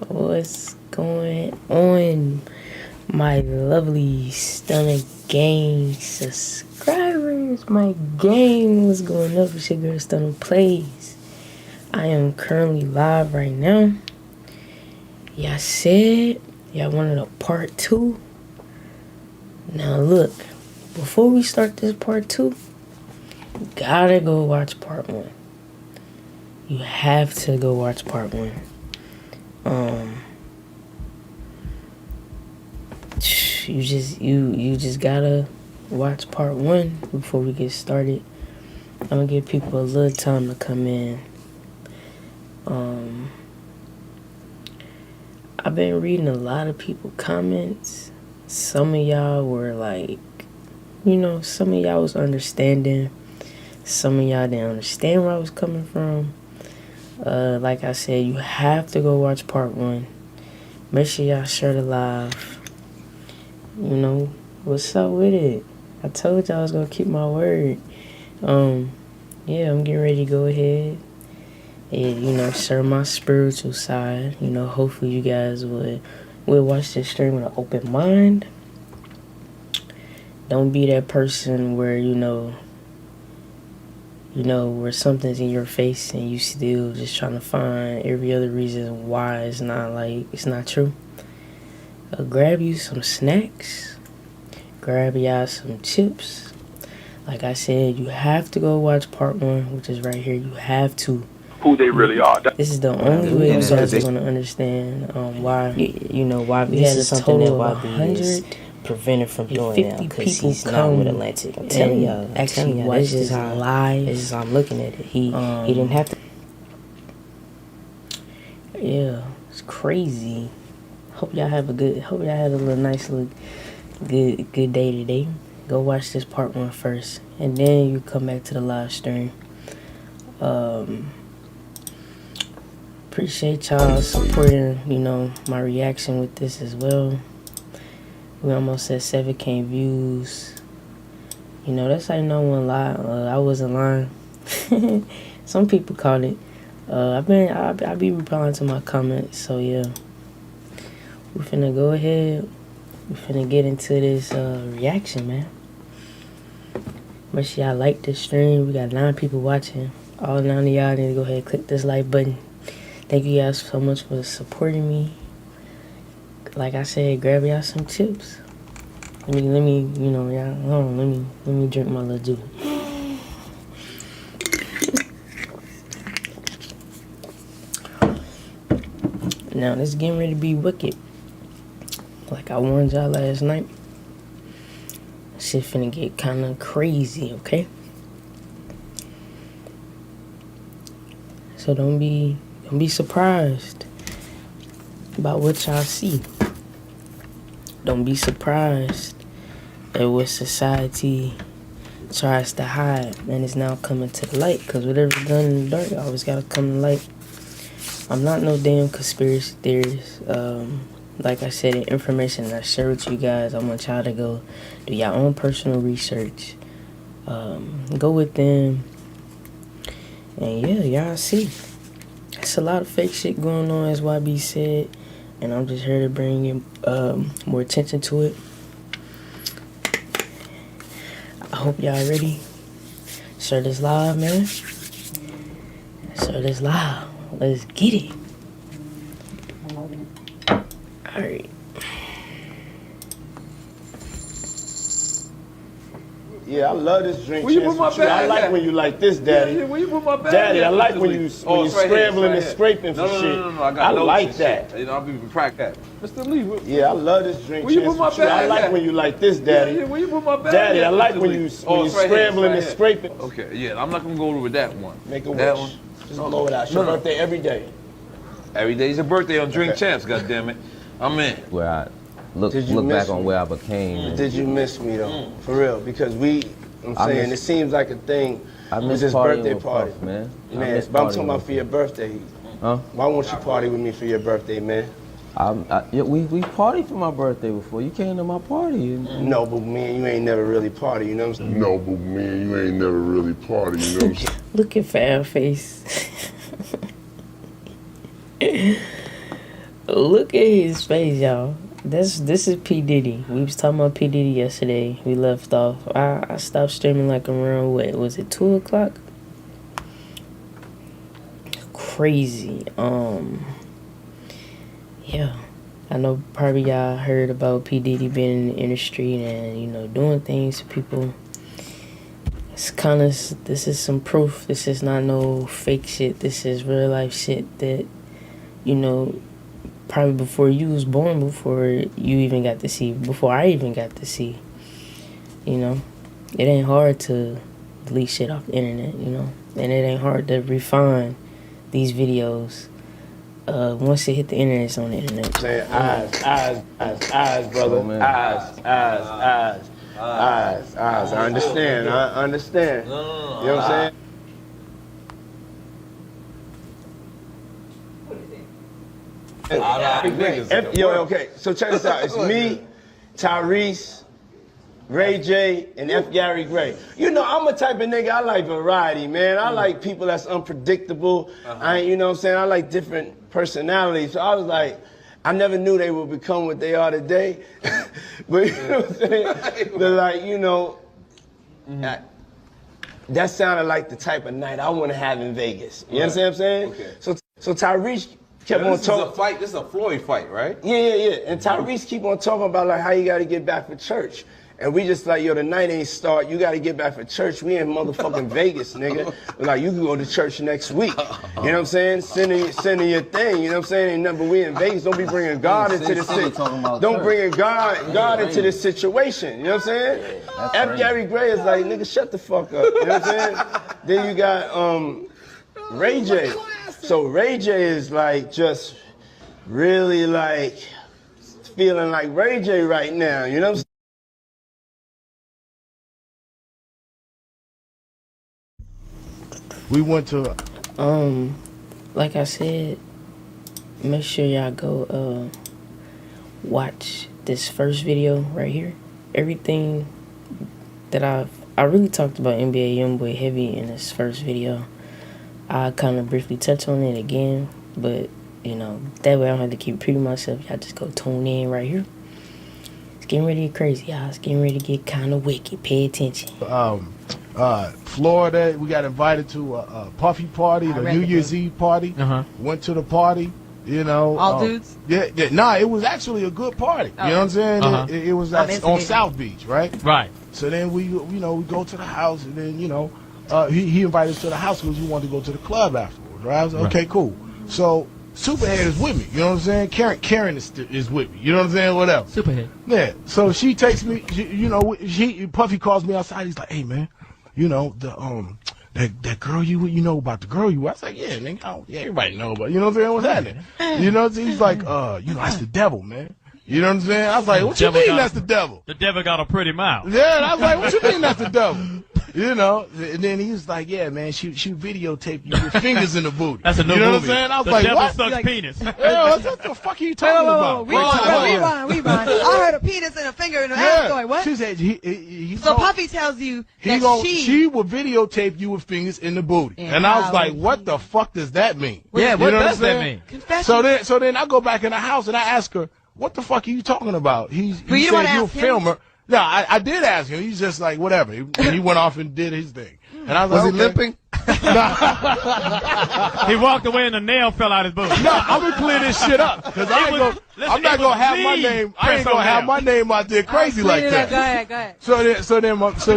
What's going on, my lovely stunner gang subscribers? My gang, what's going up? It's your girl Stunner Plays. I am currently live right now. Y'all said y'all wanted a part 2. Now look, before we start this part 2, you gotta go watch part 1. You have to go watch part 1. You just gotta watch part 1 before we get started. I'm gonna give people a little time to come in. I've been reading a lot of people comments. Some of y'all were like, some of y'all was understanding. Some of y'all didn't understand where I was coming from. Like I said, you have to go watch part 1. Make sure y'all share the live. What's up with it? I told y'all I was gonna keep my word. Yeah, I'm getting ready to go ahead and, serve my spiritual side. Hopefully you guys will watch this stream with an open mind. Don't be that person where, where something's in your face and you still just trying to find every other reason why it's not true. Grab you some snacks. Grab y'all some chips. Like I said, you have to go watch part 1, which is right here. You have to. Who they really are. This is the only way you guys are going to understand why, why we had a total of 100 prevented from doing that because he's not with Atlantic. I'm telling y'all. Actually, watch this live. This is how I'm looking at it. He didn't have to. Yeah, it's crazy. Hope y'all had a little nice little good day today. Go watch this part 1 first, and then you come back to the live stream. Appreciate y'all supporting, my reaction with this as well. We almost at 7K views. That's how you know when I wasn't lying. Some people called it. I be replying to my comments, so yeah. We finna go ahead. We finna get into this reaction, man. Make sure y'all like this stream. We got 9 people watching. All 9 of y'all need to go ahead and click this like button. Thank you guys so much for supporting me. Like I said, grab y'all some chips. Let me, y'all. Hold on. Let me drink my little juice. Now this getting ready to be wicked. Like I warned y'all last night. Shit finna get kind of crazy, okay? So don't be surprised about what y'all see. Don't be surprised at what society tries to hide and is now coming to the light. Because whatever's done in the dark always gotta come to light. I'm not no damn conspiracy theorist. Like I said, the information that I share with you guys, I want y'all to go do your own personal research. Go with them. And yeah, y'all see. It's a lot of fake shit going on, as YB said. And I'm just here to bring in, more attention to it. I hope y'all ready. Share this live, man. Share this live. Let's get it. Alright. Yeah, I love this drink. Where you put my bag I like at? when you like this, Daddy. Yeah, where you put my bag Daddy, at? I like when you scrambling and scraping for shit. No, I got I notes like and that. shit. I'll be crack that. Mr. Lee, Yeah, I love this drink. Where you put my bag I like at? when you like this, Daddy. Yeah, where you put my bag Daddy, at, I like Mr. when Lee? you It's right scrambling here, and scraping. Okay, yeah, I'm not gonna go over with that one. Make a that wish. one. Just blow it out. It's your birthday every day. Every day's a birthday on Drink Champs, goddammit. I'm in. Where I look back on where I became. Did you miss me though? For real, because I'm saying it seems like a thing. I It's miss his partying birthday with party, Puff, man. Man, but I'm talking about for your birthday. Huh? Why won't you party with me for your birthday, man? We partied for my birthday before. You came to my party. No, but me and you ain't never really party, you know what I'm saying? No, but me and you ain't never really party, you know what I'm saying? Look at Fab face. Look at his face, y'all. This is P. Diddy. We was talking about P. Diddy yesterday. We left off. I stopped streaming like around, what, was it 2 o'clock? Crazy. Yeah. I know probably y'all heard about P. Diddy being in the industry and, you know, doing things to people. It's kind of, this is some proof. This is not no fake shit. This is real life shit that, you know, probably before you was born, before you even got to see, before I even got to see. You know, it ain't hard to delete shit off the internet, you know, and it ain't hard to refine these videos. Once it hit the internet, it's on the internet. Saying eyes, brother. Oh, man. Eyes. I understand. You know what I'm saying? Yo, okay, so check this out. It's me, Tyrese, Ray J, and F. Gary Gray. You know, I'm a type of nigga, I like variety, man. I like people that's unpredictable. You know what I'm saying? I like different personalities. So I was like, I never knew they would become what they are today. But you know what I'm saying? But like, you know, that sounded like the type of night I want to have in Vegas. You understand what I'm saying? Okay. So Tyrese kept on talking. This is a Floyd fight, right? Yeah. And Tyrese keep on talking about like how you got to get back for church. And we just like, yo, the night ain't start. You got to get back for church. We in motherfucking Vegas, nigga. We're like, you can go to church next week. You know what I'm saying? Sending your thing. You know what I'm saying? Ain't nothing but we in Vegas. Don't be bringing God into this situation. Don't bring God into this situation. You know what I'm saying? F. Gary Gray is like, nigga, shut the fuck up. You know what I'm saying? Then you got Ray J. So Ray J is like just really like feeling like Ray J right now. You know what I'm saying? We went to, like I said, make sure y'all go watch this first video right here. Everything that I really talked about NBA Youngboy heavy in this first video. I kind of briefly touch on it again, but you know, that way I don't have to keep repeating myself. Y'all just go tune in right here. It's getting ready to get crazy, y'all. It's getting ready to get kind of wicked. Pay attention. Florida, we got invited to a Puffy party, the New Year's Eve party. Went to the party, you know. All dudes? Yeah. Nah, it was actually a good party. You know what I'm saying? It was on South Beach, right? Right. So then we go to the house, and then, you know, he invited us to the house because we wanted to go to the club afterwards, right? I was like, okay, cool. So Superhead is with me, you know what I'm saying? Karen is with me, you know what I'm saying? Whatever. Superhead. Yeah. So she takes me, Puffy calls me outside. He's like, hey, man. You know, that girl you know about the girl you. I was like, yeah, nigga, yeah, everybody know about. You know what I'm saying? What's happening? You know, he's like, you know, that's the devil, man. You know what I'm saying? I was like, what you mean that's the devil? The devil got a pretty mouth. Yeah, and I was like, what you mean that's the devil? You know, and then he was like, yeah, man, she videotaped you with fingers in the booty. That's a new movie. You know movie. what I'm saying? I was the like, devil what? sucks penis. Yeah, what the fuck are you talking about? Rewind. I heard a penis and a finger in the ass going, what? She said, so Puffy tells you that she will videotape you with fingers in the booty. And I was like, what the fuck does that mean? Yeah, what does that mean? Confession. So then I go back in the house and I ask her, what the fuck are you talking about? He said you're a filmer. No, I did ask him. He's just like, whatever. He went off and did his thing. And I was like, he limping? He walked away and the nail fell out his boot. No, I'm gonna clear this shit up because I'm not gonna have my name. I ain't gonna have my name out there crazy like that. Go ahead. So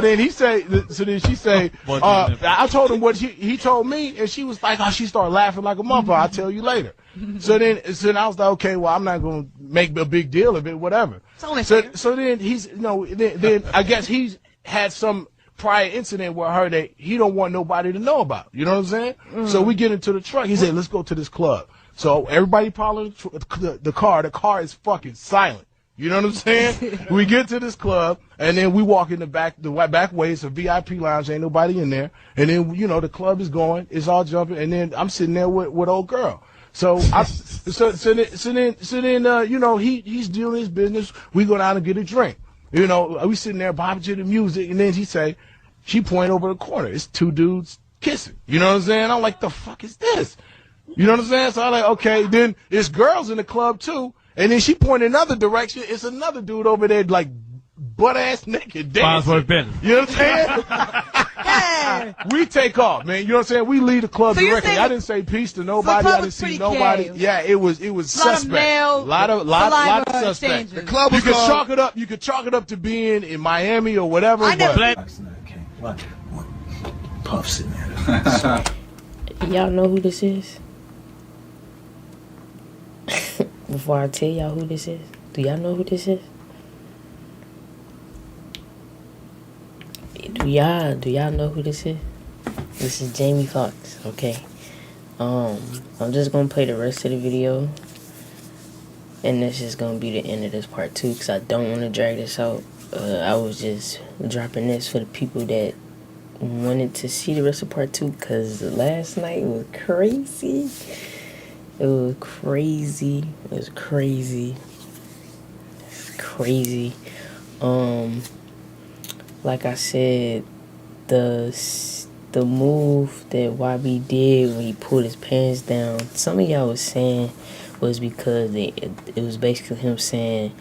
then he say. So then she say. I told him what he told me, and she was like, oh, she started laughing like a mother. I'll tell you later. So then I was like, okay, well, I'm not gonna make a big deal of it, whatever. So then then I guess he's had some prior incident with her that he don't want nobody to know about. You know what I'm saying? So we get into the truck. He said, let's go to this club. So everybody following the car. The car is fucking silent. You know what I'm saying? We get to this club, and then we walk in the back way. It's a VIP lounge. Ain't nobody in there. And then, you know, the club is going. It's all jumping. And then I'm sitting there with old girl. So then you know, he's doing his business. We go down and get a drink. You know, we sitting there bobbing to the music, and then she point over the corner. It's two dudes kissing. You know what I'm saying? I'm like, the fuck is this? You know what I'm saying? So I'm like, okay, then there's girls in the club too. And then she pointed another direction. It's another dude over there like butt-ass naked dancing. You know what I'm saying? Hey. We take off, man. You know what I'm saying? We leave the club So you're directly. saying I didn't say peace to nobody. club I didn't was see pretty nobody. gay. Yeah, it was suspect. Lot of suspect. exchanges. The club was chalk it up. You could chalk it up to being in Miami or whatever. I never. What? Puff sitting there. Y'all know who this is? Before I tell y'all who this is, do y'all know who this is? Do y'all know who this is? This is Jamie Foxx, okay? I'm just gonna play the rest of the video, and this is gonna be the end of this part 2, because I don't want to drag this out. I was just dropping this for the people that wanted to see the rest of part 2, because last night was crazy. It was crazy. It was crazy. It's crazy. Like I said, the move that YB did when he pulled his pants down, some of y'all was saying was because it was basically him saying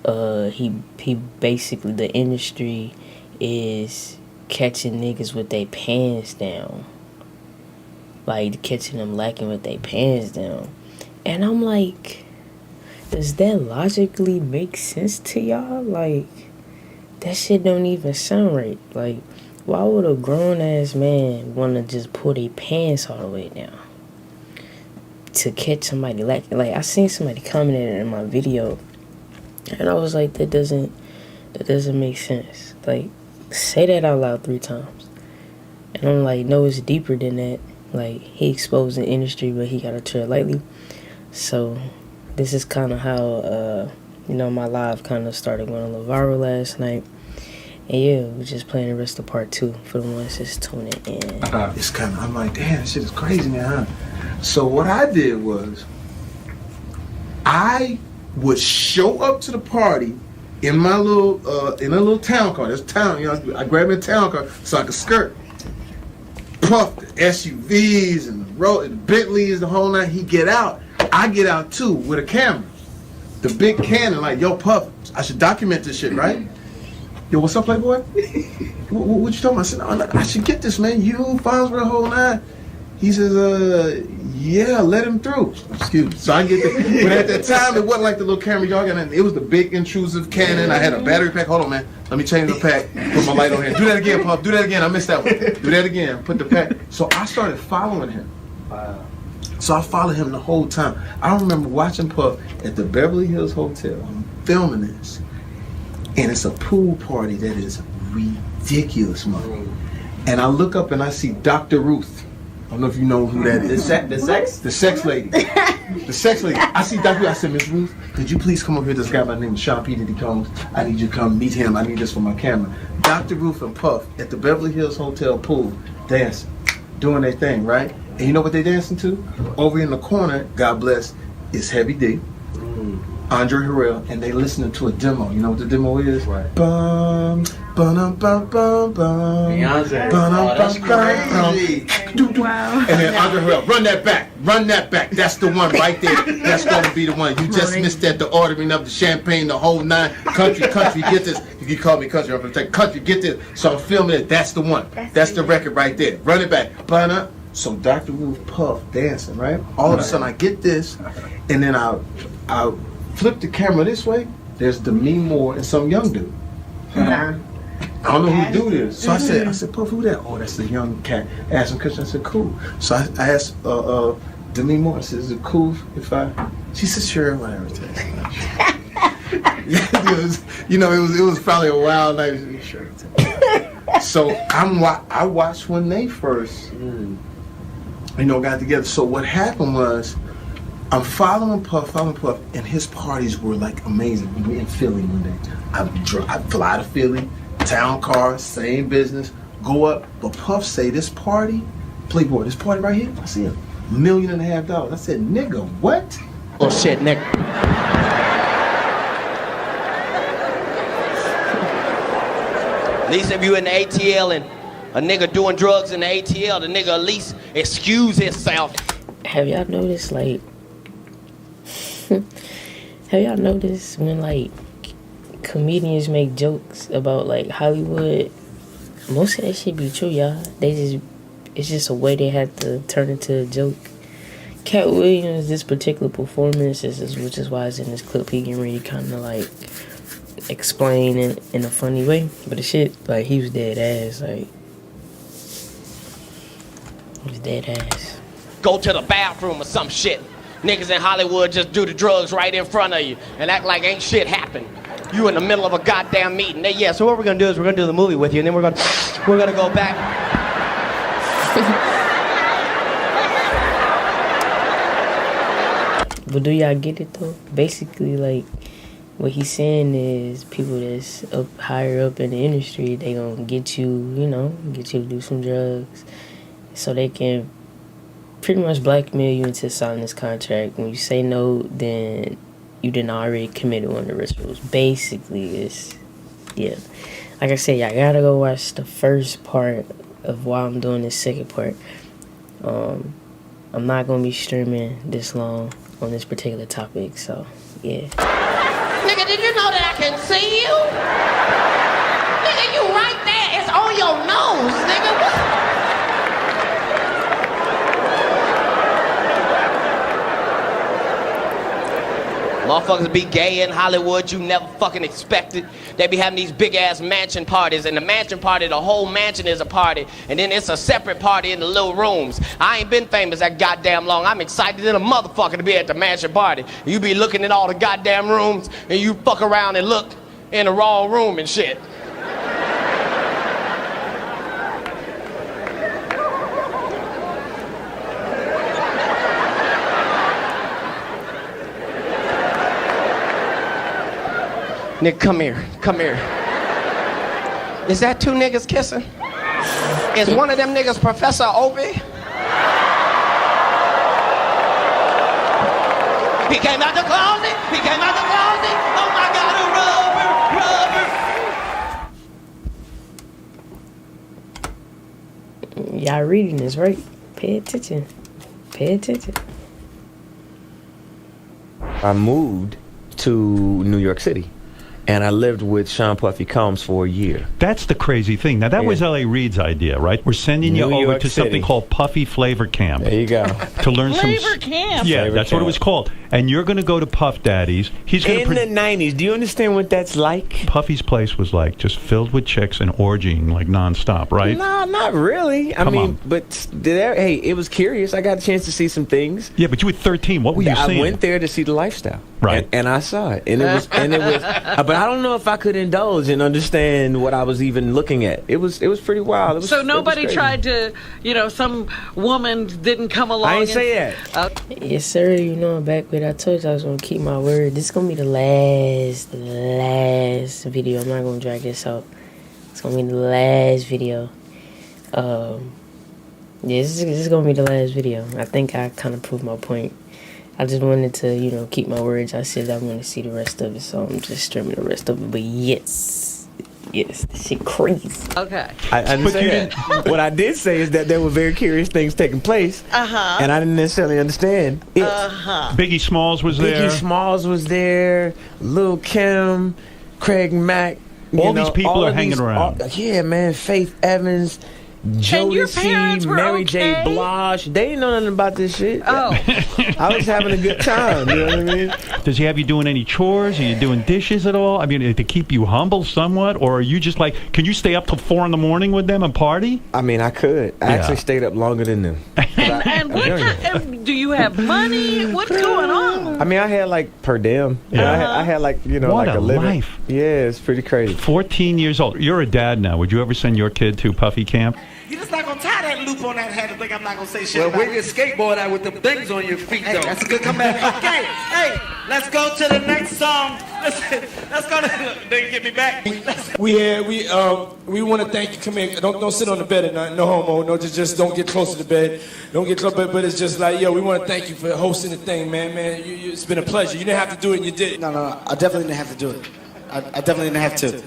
he basically, the industry is catching niggas with their pants down. Like, catching them lacking with their pants down. And I'm like, does that logically make sense to y'all? Like, that shit don't even sound right. Like, why would a grown-ass man want to just pull their pants all the way down to catch somebody lacking? Like, I seen somebody commenting in my video, and I was like, that doesn't make sense. Like, say that out loud 3 times. And I'm like, no, it's deeper than that. Like, he exposed the industry, but he gotta tread lightly. So, this is kind of how, my live kind of started going a little viral last night. And yeah, we're just playing the rest of part 2 for the ones that's tuning in. It's kind of, I'm like, damn, this shit is crazy, man, huh? So what I did was, I would show up to the party in my little town car. There's town, I grabbed me a town car so I could skirt. Puff the SUVs and the Bentleys, the whole night. He get out. I get out too with a camera. The big Canon, like, yo, Puff, I should document this shit, right? Yo, what's up, Playboy? what you talking about? I said, no, I should get this, man. You, files for the whole night. He says, yeah, let him through. Excuse me. So I get there. But at that time, it wasn't like the little camera y'all got. It was the big intrusive Canon. I had a battery pack. Hold on, man. Let me change the pack. Put my light on here. Do that again, Puff. Do that again. I missed that one. Do that again. Put the pack. So I started following him. Wow. So I followed him the whole time. I remember watching Puff at the Beverly Hills Hotel. I'm filming this. And it's a pool party that is ridiculous, man. And I look up and I see Dr. Ruth. I don't know if you know who that is. The sex lady. The sex lady. I see Dr. Ruth. I said, Miss Ruth, could you please come over here? This guy by the name of Sean P. Diddy Combs. I need you to come meet him. I need this for my camera. Dr. Ruth and Puff at the Beverly Hills Hotel pool dancing, doing their thing, right? And you know what they dancing to? Over in the corner, God bless, is Heavy D, Andre Harrell, and they listening to a demo. You know what the demo is? Right. Bum, bum, bum, bum, bum. Beyonce. That's crazy. Wow. And then Andre Harrell, run that back. That's the one right there. That's gonna be the one. You just missed that, the ordering of the champagne, the whole 9. Country, get this. You can call me country. I'm gonna take country, get this. So I'm filming it. That's the one. That's the record right there. Run it back. Bun. So Dr. Ruth, Puff dancing, right? All of a sudden I get this, and then I flip the camera this way. There's Demi Moore and some young dude. I don't know who the dude is. So I said, Puff, who that? Oh, that's the young cat. I asked him question. I said, cool. So I asked Demi Moore. I said, is it cool if I? She said, sure, whatever. It was probably a wild night. Sure. So I watched when they first, got together. So what happened was, I'm following Puff, and his parties were like amazing. We were in Philly one day. I fly to Philly, town car, same business, go up. But Puff say, this party, Playboy, this party right here, I see $1.5 million. I said, nigga, what? Oh shit, nigga. At least if you in the ATL and a nigga doing drugs in the ATL, the nigga at least excuse himself have y'all noticed, like, have y'all noticed when, like, comedians make jokes about, like, Hollywood? Most of that shit be true, y'all. It's just a way they had to turn into a joke. 𝐂𝐤𝐤𝐿, this particular performance, which is why it's in this clip, he can really kind of, like, explain it in a funny way. But the shit, like, he was dead ass, like, he was dead ass. Go to the bathroom or some shit. Niggas in Hollywood just do the drugs right in front of you and act like ain't shit happened. You in the middle of a goddamn meeting. Yeah, so what we're gonna do is we're gonna do the movie with you, and then we're gonna go back. But do y'all get it though? Basically, like, what he's saying is people that's higher up in the industry, they gonna get you, get you to do some drugs, so they can pretty much blackmail you into signing this contract. When you say no, then you didn't already committed one of the rituals. Basically, yeah. Like I said, y'all gotta go watch the first part of why I'm doing this second part. I'm not gonna be streaming this long on this particular topic, so yeah. Nigga, did you know that I can see you? Nigga, you right there. It's on your nose, nigga. What? Motherfuckers be gay in Hollywood, you never fucking expected. They be having these big ass mansion parties, and the mansion party, the whole mansion is a party, and then it's a separate party in the little rooms. I ain't been famous that goddamn long. I'm excited as a motherfucker to be at the mansion party. You be looking at all the goddamn rooms, and you fuck around and look in the wrong room and shit. Nigga, come here. Is that two niggas kissing? Is one of them niggas Professor Obi? He came out the closet. Oh my God, a rubber. Y'all reading this, right? Pay attention. I moved to New York City, and I lived with Sean Puffy Combs for a year. That's the crazy thing. Now, that was L.A. Reid's idea, right? We're sending you over to something called Puffy Flavor Camp. There you go. To learn Flavor Camp? Yeah, that's what it was called. And you're going to go to Puff Daddy's. He's going in the 90s. Do you understand what that's like? Puffy's place was like just filled with chicks and orgying like nonstop, right? No, not really. I mean, but hey, it was curious. I got a chance to see some things. Yeah, but you were 13. What were you seeing? I went there to see the lifestyle. Right. And I saw it. And it was but I don't know if I could indulge and understand what I was even looking at. It was pretty wild. So nobody tried to, some woman didn't come along. I ain't say that. Yes, sir. Back when I told you I was going to keep my word. This is going to be the last video. I'm not going to drag this out. It's going to be the last video. This is going to be the last video. I think I kind of proved my point. I just wanted to, keep my words. I said I want to see the rest of it, so I'm just streaming the rest of it. But yes, this shit crazy. Okay. I didn't say that. What I did say is that there were very curious things taking place, and I didn't necessarily understand it. Biggie Smalls was there. Biggie Smalls was there. Lil' Kim, Craig Mack. All these people are hanging around. Yeah, man. Faith Evans. Jodeci, Mary J. Blige, they didn't know nothing about this shit. Oh. I was having a good time, you know what I mean? Does he have you doing any chores? Are you doing dishes at all? I mean, to keep you humble somewhat? Or are you just like, can you stay up till 4 a.m. with them and party? I mean, I could. I actually stayed up longer than them. And do you have money? What's going on? I mean, I had like per diem. I had like, what like a living. life. Yeah, it's pretty crazy. 14 years old. You're a dad now. Would you ever send your kid to Puffy Camp? You're just not gonna tie that loop on that head and think I'm not gonna say shit. Well, where your skateboard at with them things on your feet, though? That's a good comeback. Okay, hey, let's go to the next song. Let's go to. They get me back. We want to thank you. Come here. Don't sit on the bed at night. No homo. No, just don't get close to the bed. Don't get close. But it's just like, we want to thank you for hosting the thing, man. It's been a pleasure. You didn't have to do it, and you did it. No. I definitely didn't have to do it. I definitely didn't have to.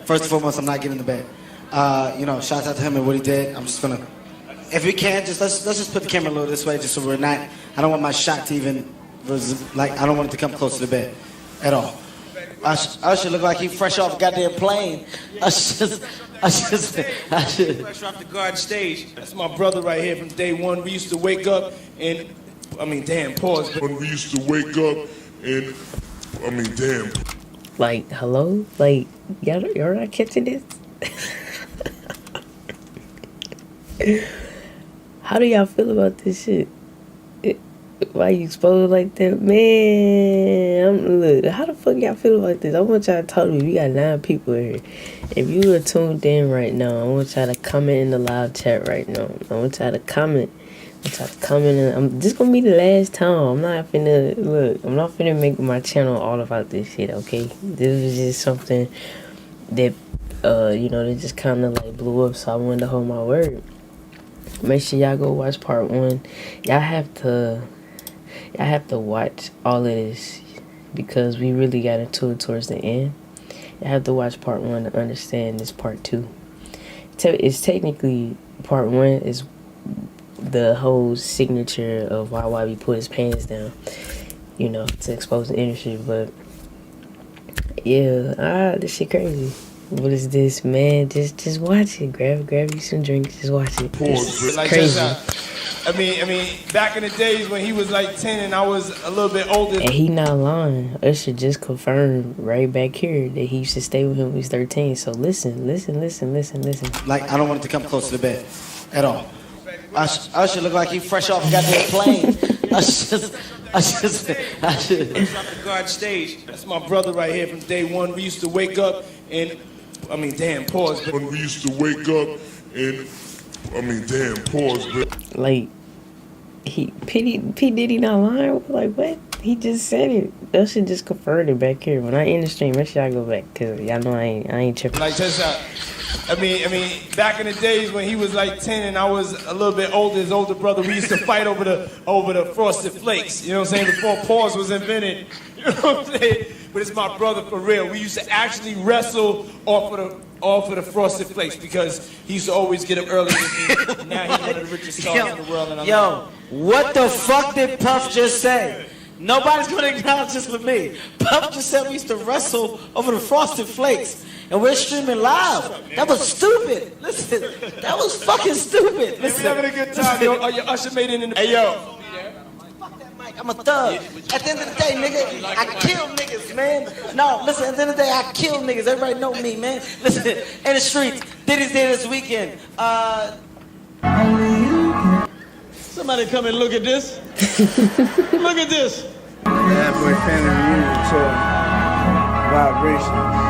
First and foremost, I'm not getting the bed. Shout out to him and what he did. I'm just gonna if we can, let's just put the camera a little this way, just so we're not. I don't want my shot to even I don't want it to come close to the bed at all. Usher look like he fresh off a goddamn plane. Fresh off the guard stage. That's my brother right here from day one. We used to wake up and, pause. When we used to wake up and, Like, hello? Like, y'all not catching this? How do y'all feel about this shit? Why you exposed like that? Man, look, how the fuck y'all feel about this? I want y'all to talk to me. We got 9 people here. If you are tuned in right now, I want y'all to comment in the live chat right now. I want y'all to comment. This gonna be the last time. I'm not finna make my channel all about this shit, okay? This was just something that, that just kind of like blew up, so I wanted to hold my word. Make sure y'all go watch part 1. Y'all have to watch all of this because we really got into it towards the end. You have to watch part 1 to understand this part 2. It's technically part 1 is the whole signature of why YB put his pants down, to expose the industry. But yeah, this shit crazy. What is this, man? Just watch it. Grab you some drinks. Just watch it. It's crazy. Back in the days when he was like 10 and I was a little bit older. And he not lying. Usher just confirmed right back here that he used to stay with him when he was 13. So listen. Like, I don't want it to come close to the bed at all. Usher look like he fresh off a goddamn plane. Fresh off the guard stage. That's my brother right here from day one. We used to wake up and, pause. When we used to wake up and, pause. Like, P. Diddy not lying? Like, what? He just said it. That shit just confirmed it back here. When I end the stream, make sure I go back, because y'all know I ain't tripping. Like, check this out. Back in the days when he was like 10 and I was a little bit older, his older brother, we used to fight over the Frosted Flakes. You know what I'm saying? Before pause was invented. You know what I'm saying? But it's my brother for real. We used to actually wrestle off of the Frosted Flakes because he used to always get up early with me. Now he's one of the richest stars in the world. And what the fuck did Puff just say? Nobody's gonna acknowledge this with me. Puff just said we used to wrestle over the Frosted Flakes. And we're streaming live. That was stupid. Listen, that was fucking stupid. Listen, we're having a good time, yo. Your Usher made it in the... Hey, yo. Fuck that mic. I'm a thug. At the end of the day, nigga, I kill niggas, man. No, listen, at the end of the day, I kill niggas. Everybody know me, man. Listen, in the streets, Diddy's there this weekend. Somebody come and look at this. Look at this. Bad boy family reunion to Vibrations.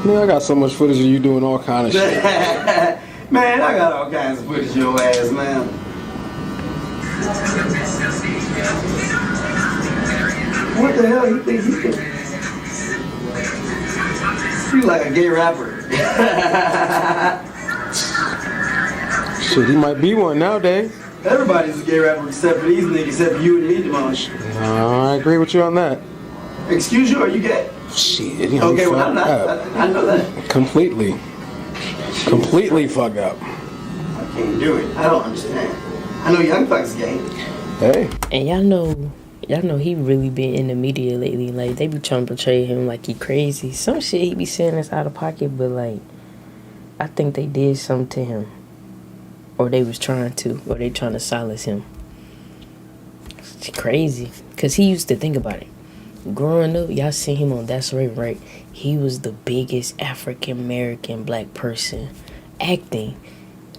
Man, I got so much footage of you doing all kind of shit. Man, I got all kinds of footage of your ass, man. What the hell you think you can? You like a gay rapper. Shit, he might be one nowadays. Everybody's a gay rapper except for these niggas, except for you and me, Demonge. I agree with you on that. Excuse you, are you gay? Shit, you okay, well, I'm not. I know that. Completely fucked up. I can't do it. I don't understand. I know Young Buck's gay. Hey. And y'all know he really been in the media lately. Like, they be trying to portray him like he crazy. Some shit he be saying that's out of pocket, but like, I think they did something to him. Or they was trying to. Or they trying to silence him. It's crazy. Because he used to think about it. Growing up, y'all seen him on That's Right? He was the biggest African American black person acting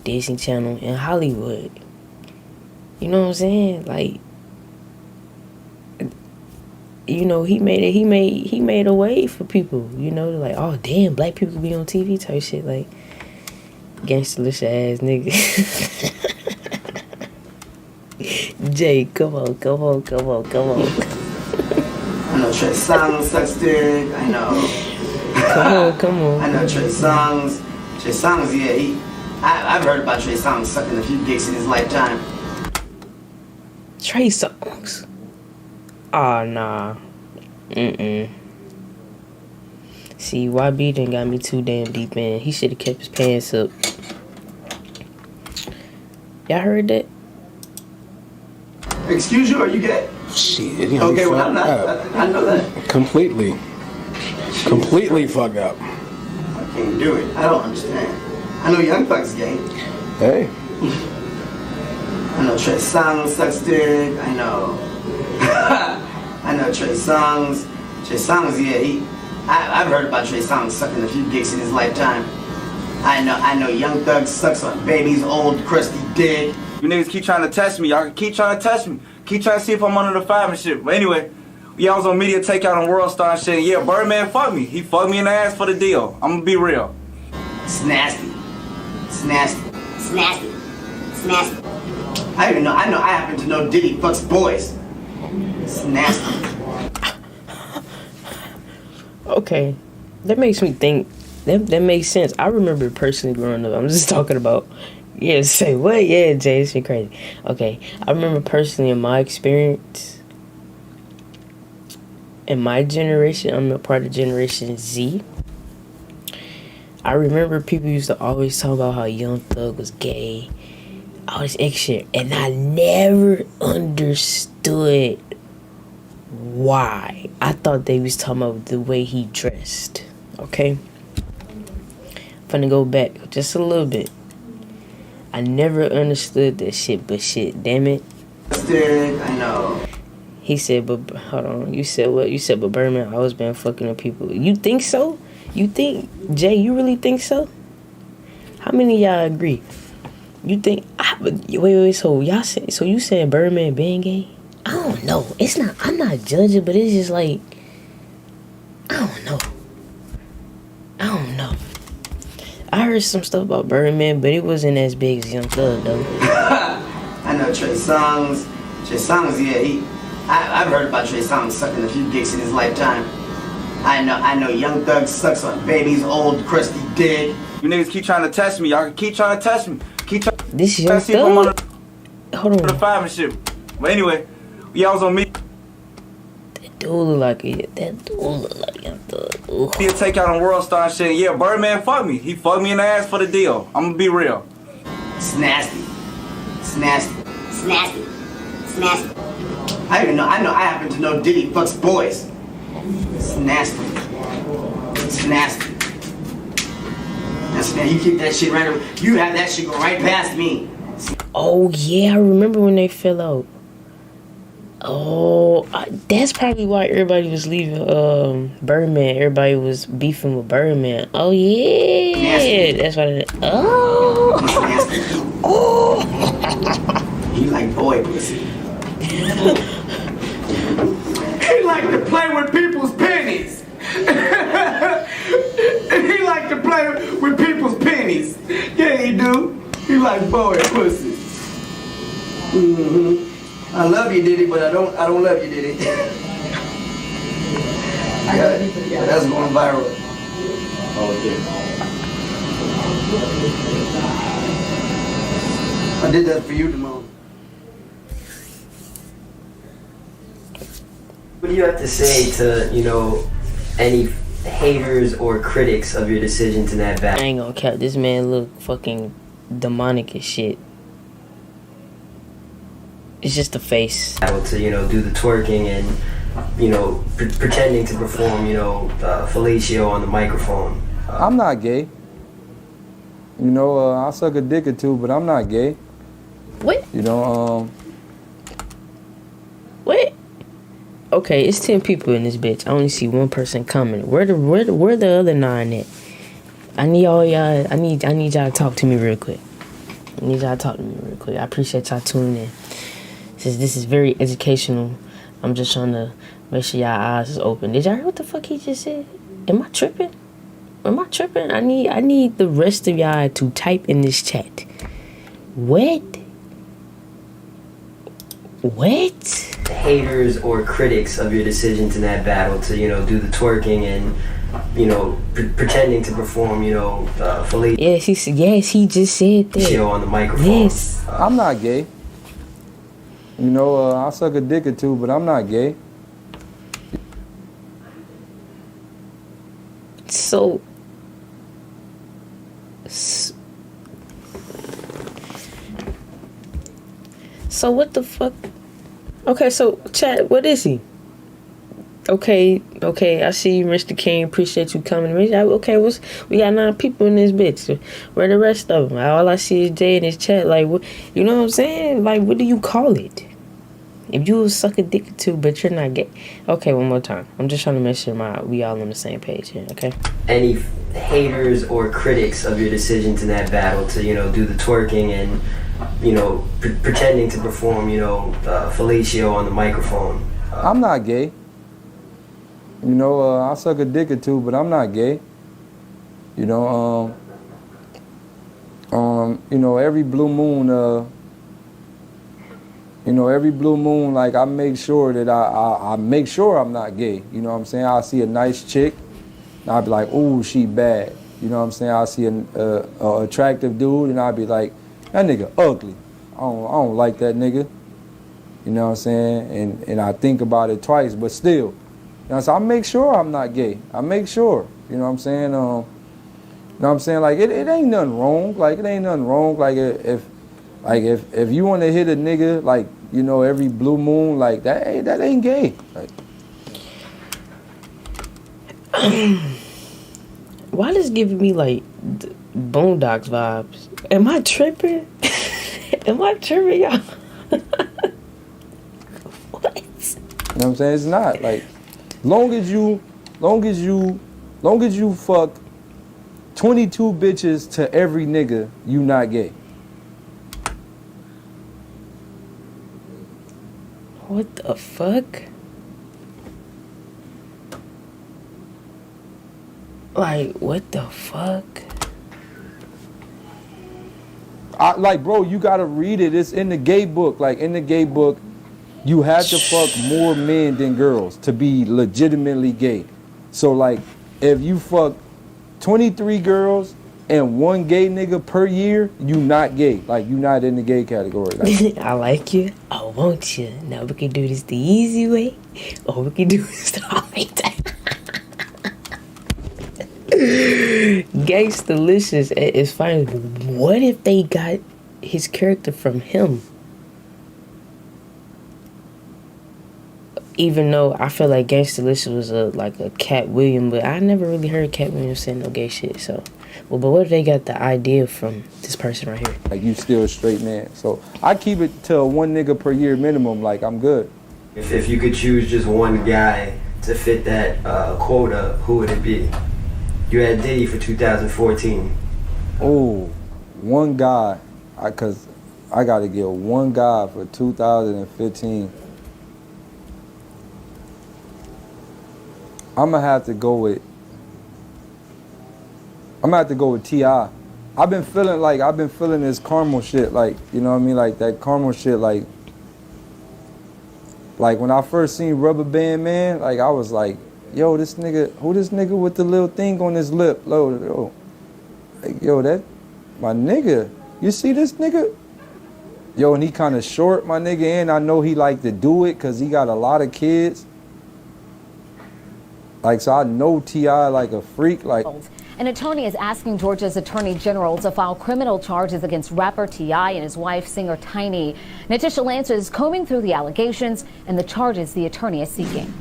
Disney Channel in Hollywood. You know what I'm saying? Like, he made a way for people. Like, oh damn, black people be on TV type shit. Like, gangster-lish ass nigga. Jay, come on. I know Trey Songz sucks dick. I know. Come on. I know Trey Songz. Trey Songz, yeah, I've heard about Trey Songz sucking a few dicks in his lifetime. Trey Songz? Oh, nah. See, YB done got me too damn deep in. He should have kept his pants up. Y'all heard that? Excuse you, are you gay? Shit, you Okay, well, I'm fucked not. up. I know that. Completely fucked up. I can't do it. I don't understand. I know Young Thug's gay. Hey. I know 𝐒𝐿 sucks dick. I know. I know 𝐒𝐿. 𝐒𝐿, yeah, I've heard about 𝐒𝐿 sucking a few dicks in his lifetime. I know Young Thug sucks on baby's old crusty dick. You niggas keep trying to test me. Y'all keep trying to test me. Keep trying to see if I'm under the five and shit. But anyway, yeah, I was on Media Takeout on World Star and shit. Yeah, Birdman fucked me. He fucked me in the ass for the deal. I'm gonna be real. It's nasty. It's nasty. It's nasty. It's nasty. I even know. I happen to know Diddy fucks boys. It's nasty. Okay, that makes me think. That makes sense. I remember personally growing up. I'm just talking about. Yeah, say what? Yeah, Jay, it's been crazy. Okay, I remember personally in my experience, in my generation, I'm a part of Generation Z. I remember people used to always talk about how Young Thug was gay, all this X shit, and I never understood why. I thought they was talking about the way he dressed. Okay, finna go back just a little bit. I never understood that shit, but shit, damn it. I know. He said, but hold on. You said what? You said, but Birdman always been fucking with people. You think so? You think, Jay, you really think so? How many of y'all agree? You think, wait, so y'all say, so you saying Birdman being gay? I don't know. It's not, I'm not judging, but it's just like, I don't know. I heard some stuff about Birdman, but it wasn't as big as Young Thug, though. I know 𝐒𝐿, yeah, I've heard about 𝐒𝐿 sucking a few dicks in his lifetime. I know Young Thug sucks on baby's old crusty dick. You niggas keep trying to test me. Y'all keep trying to test me. Keep trying this to Young see if I'm under Hold on. the five and shit. But anyway, yeah, I was on Media Dude look like it. That dude look like Young Thug. Ooh. Takeout on World Star and shit. Yeah, Birdman fucked me. He fucked me in the ass for the deal. I'm gonna be real. It's nasty. It's nasty. It's nasty. It's nasty. I happen to know Diddy fucks boys. It's nasty. It's nasty. That's, man, you keep that shit right over. You have that shit go right past me. Oh yeah, I remember when they fell out. Oh, that's probably why everybody was leaving Birdman. Everybody was beefing with Birdman. Oh yeah, nasty. That's why. Oh. He like boy pussy. He like to play with people's pennies. He like to play with people's pennies. Yeah, he do. He like boy pussy. Mm-hmm. I love you, Diddy, but I don't love you, Diddy. Yeah, that's going viral. Okay. I did that for you, Damone. What do you have to say to, any haters or critics of your decision to that battle? I ain't gonna cap. This man look fucking demonic as shit. It's just the face. To, do the twerking and, pretending to perform, fellatio on the microphone. I'm not gay. I'll suck a dick or two, but I'm not gay. What? What? Okay, it's 10 people in this bitch. I only see one person coming. Where the other 9 at? I need y'all to talk to me real quick. I appreciate y'all tuning in. Since this is very educational, I'm just trying to make sure y'all eyes is open. Did y'all hear what the fuck he just said? Am I tripping? I need the rest of y'all to type in this chat. What? Haters or critics of your decision to that battle to, do the twerking and, pretending to perform, fellatio. Yes, he just said that. On the microphone. Yes. I'm not gay. I'll suck a dick or two, but I'm not gay. So what the fuck? Okay, so chat, what is he? Okay, I see you, Mr. King. Appreciate you coming. Okay, we got 9 people in this bitch. Where the rest of them? All I see is Jay in his chat. Like, what, you know what I'm saying? Like, what do you call it? If you suck a dick too, but you're not gay. Okay, one more time. I'm just trying to make sure we all on the same page here, okay? Any haters or critics of your decision in that battle to, do the twerking and, pretending to perform, fellatio on the microphone? I'm not gay. I suck a dick or two, but I'm not gay. Every blue moon, every blue moon, like, I make sure that I make sure I'm not gay. You know what I'm saying? I see a nice chick, and I'll be like, ooh, she bad. You know what I'm saying? I see an attractive dude, and I'll be like, that nigga ugly. I don't like that nigga. You know what I'm saying? And I think about it twice, but still. So I make sure I'm not gay. I make sure. You know what I'm saying? You know what I'm saying? Like, it ain't nothing wrong. Like, it ain't nothing wrong. Like, if you want to hit a nigga, like, every blue moon, like, that ain't gay. Like, why this giving me, like, Boondocks vibes? Am I tripping? Am I tripping, y'all? What? You know what I'm saying? It's not. Like, long as you fuck 22 bitches to every nigga, you not gay. What the fuck? Like, what the fuck? Like, bro, you gotta read it. It's in the gay book. Like, in the gay book, you have to fuck more men than girls to be legitimately gay. So, like, if you fuck 23 girls and 1 gay nigga per year, you not gay. Like, you not in the gay category. Like, I like you. I want you. Now we can do this the easy way, or we can do this the hard way. Gangsta-licious is fine. What if they got his character from him? Even though I feel like Gangsta-licious was like a Cat Williams, but I never really heard Cat Williams saying no gay shit. So, but what if they got the idea from this person right here? Like, you still a straight man. So I keep it to 1 nigga per year minimum. Like, I'm good. If you could choose just one guy to fit that quota, who would it be? You had Diddy for 2014. Oh, 1 guy. Cause I gotta get 1 guy for 2015. I'm gonna have to go with T.I. I've been feeling this caramel shit, like, you know what I mean? Like, that caramel shit, like when I first seen Rubber Band Man, like, I was like, yo, this nigga with the little thing on his lip? Yo, like, yo, that, my nigga, you see this nigga? Yo, and he kind of short, my nigga, and I know he like to do it because he got a lot of kids. Like, so I know T.I. like a freak, like. An attorney is asking Georgia's Attorney General to file criminal charges against rapper T.I. and his wife, singer Tiny. Natisha Lance is combing through the allegations and the charges the attorney is seeking.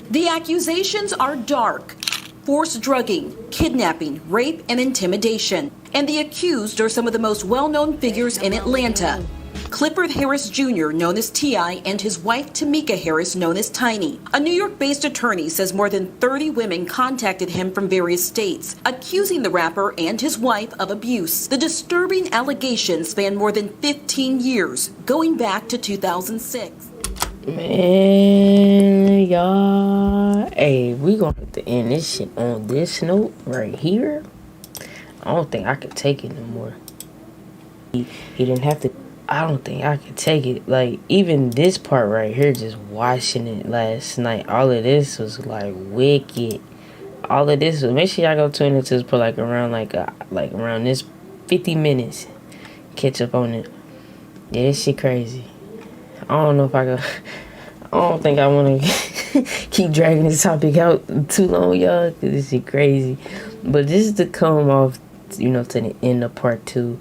The accusations are dark: forced drugging, kidnapping, rape, and intimidation. And the accused are some of the most well-known figures in Atlanta. Clifford Harris Jr., known as T.I., and his wife Tamika Harris, known as Tiny. A New York-based attorney says more than 30 women contacted him from various states, accusing the rapper and his wife of abuse. The disturbing allegations span more than 15 years, going back to 2006. Man, y'all. Hey, we gonna have to end this shit on this note right here. I don't think I could take it no more. He didn't have to. I don't think I could take it. Like, even this part right here, just watching it last night, all of this was like wicked. All of this was, make sure y'all go tune into this for like around around this 50 minutes. Catch up on it. Yeah, this shit crazy. I don't know if I go. I don't think I want to. keep dragging this topic out too long, y'all, because this shit crazy. But this is to come off, you know, to the end of part 2.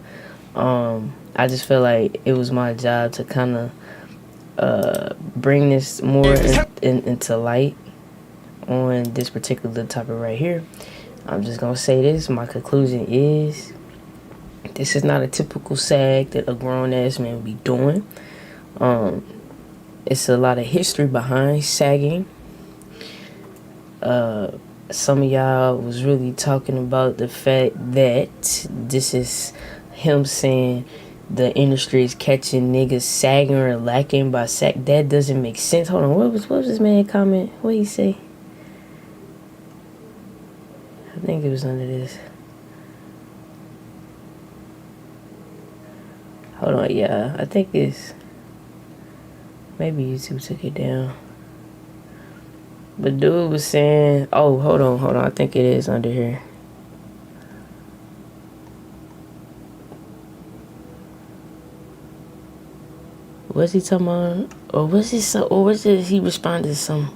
I just feel like it was my job to kind of bring this more into light on this particular topic right here. I'm just gonna say this. My conclusion is this is not a typical sag that a grown-ass man would be doing. It's a lot of history behind sagging. Some of y'all was really talking about the fact that this is him saying the industry is catching niggas sagging or lacking by sag. That doesn't make sense. Hold on, what was this man comment? What he say? I think it was under this. Hold on, yeah, I think it's maybe YouTube took it down. But dude was saying, oh, hold on, I think it is under here. Was he talking about, or was this he responded to some?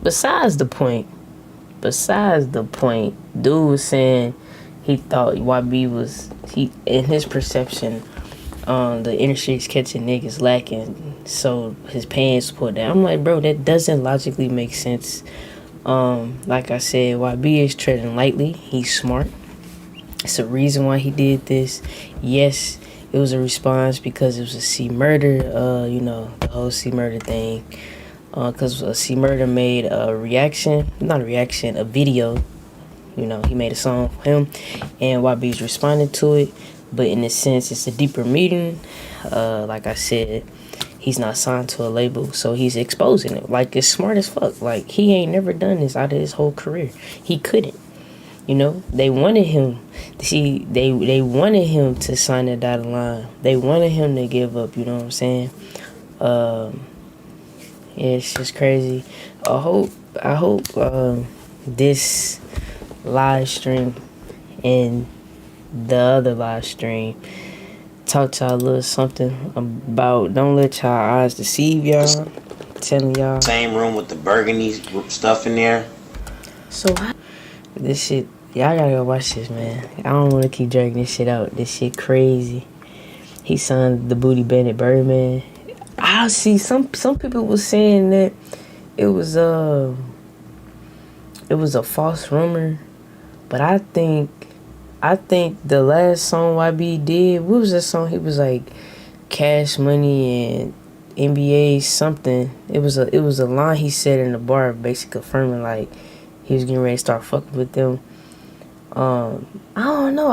Besides the point, dude was saying he thought YB was, in his perception, the industry is catching niggas lacking, so his pants pulled down. I'm like, bro, that doesn't logically make sense. Like I said, YB is treading lightly. He's smart. It's a reason why he did this. Yes, it was a response because it was a 𝐒_murder, you know, the whole 𝐒_murder thing. Because 𝐒_murder made a video. You know, he made a song for him, and YB's responding to it. But in a sense, it's a deeper meaning. Like I said, he's not signed to a label, so he's exposing it. Like, it's smart as fuck. Like, he ain't never done this out of his whole career. He couldn't. You know, they wanted him. See, they wanted him to sign the dotted line. They wanted him to give up. You know what I'm saying? Yeah, it's just crazy. I hope this live stream and the other live stream talk to y'all a little something about don't let y'all eyes deceive y'all. Telling y'all. Same room with the burgundy stuff in there. So this shit, y'all gotta go watch this, man. I don't want to keep dragging this shit out. This shit crazy. He signed the Booty Bandit Birdman. I see some people was saying that it was a false rumor, but I think the last song YB did, what was that song? He was like Cash Money and NBA something. It was a line he said in the bar, basically confirming like he was getting ready to start fucking with them. I don't know.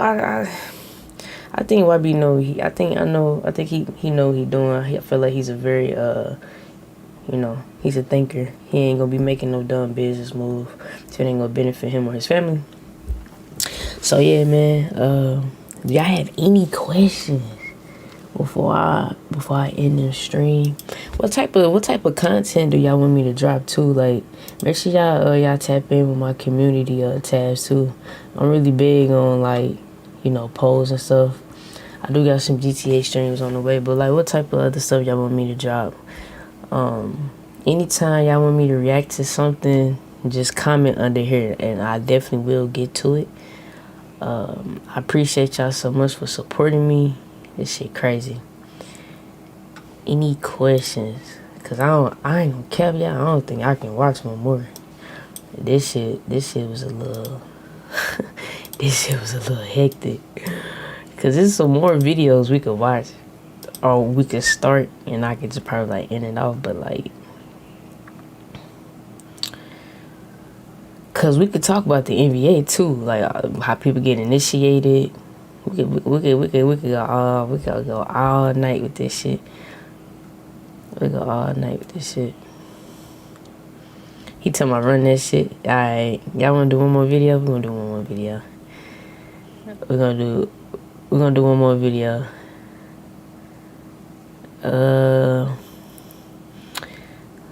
I think YB know I think he know what he doing. I feel like he's a very you know, he's a thinker. He ain't gonna be making no dumb business move if it ain't gonna benefit him or his family. So yeah, man. If y'all have any questions before I end the stream, what type of content do y'all want me to drop too? Like, make sure y'all tap in with my community tabs too. I'm really big on, like, you know, polls and stuff. I do got some GTA streams on the way, but like, what type of other stuff y'all want me to drop? Anytime y'all want me to react to something, just comment under here and I definitely will get to it. I appreciate y'all so much for supporting me. This shit crazy. Any questions? Cause I ain't gonna cap y'all. I don't think I can watch no more. This shit was a little this shit was a little hectic. Cause there's some more videos we could watch, or we could start, and I could just probably like end it off. But like, cause we could talk about the NBA too, like how people get initiated. We could go all night with this shit. We go all night with this shit. He tell me I run that shit. Alright, y'all wanna do one more video? We're gonna do one more video. We're gonna do one more video.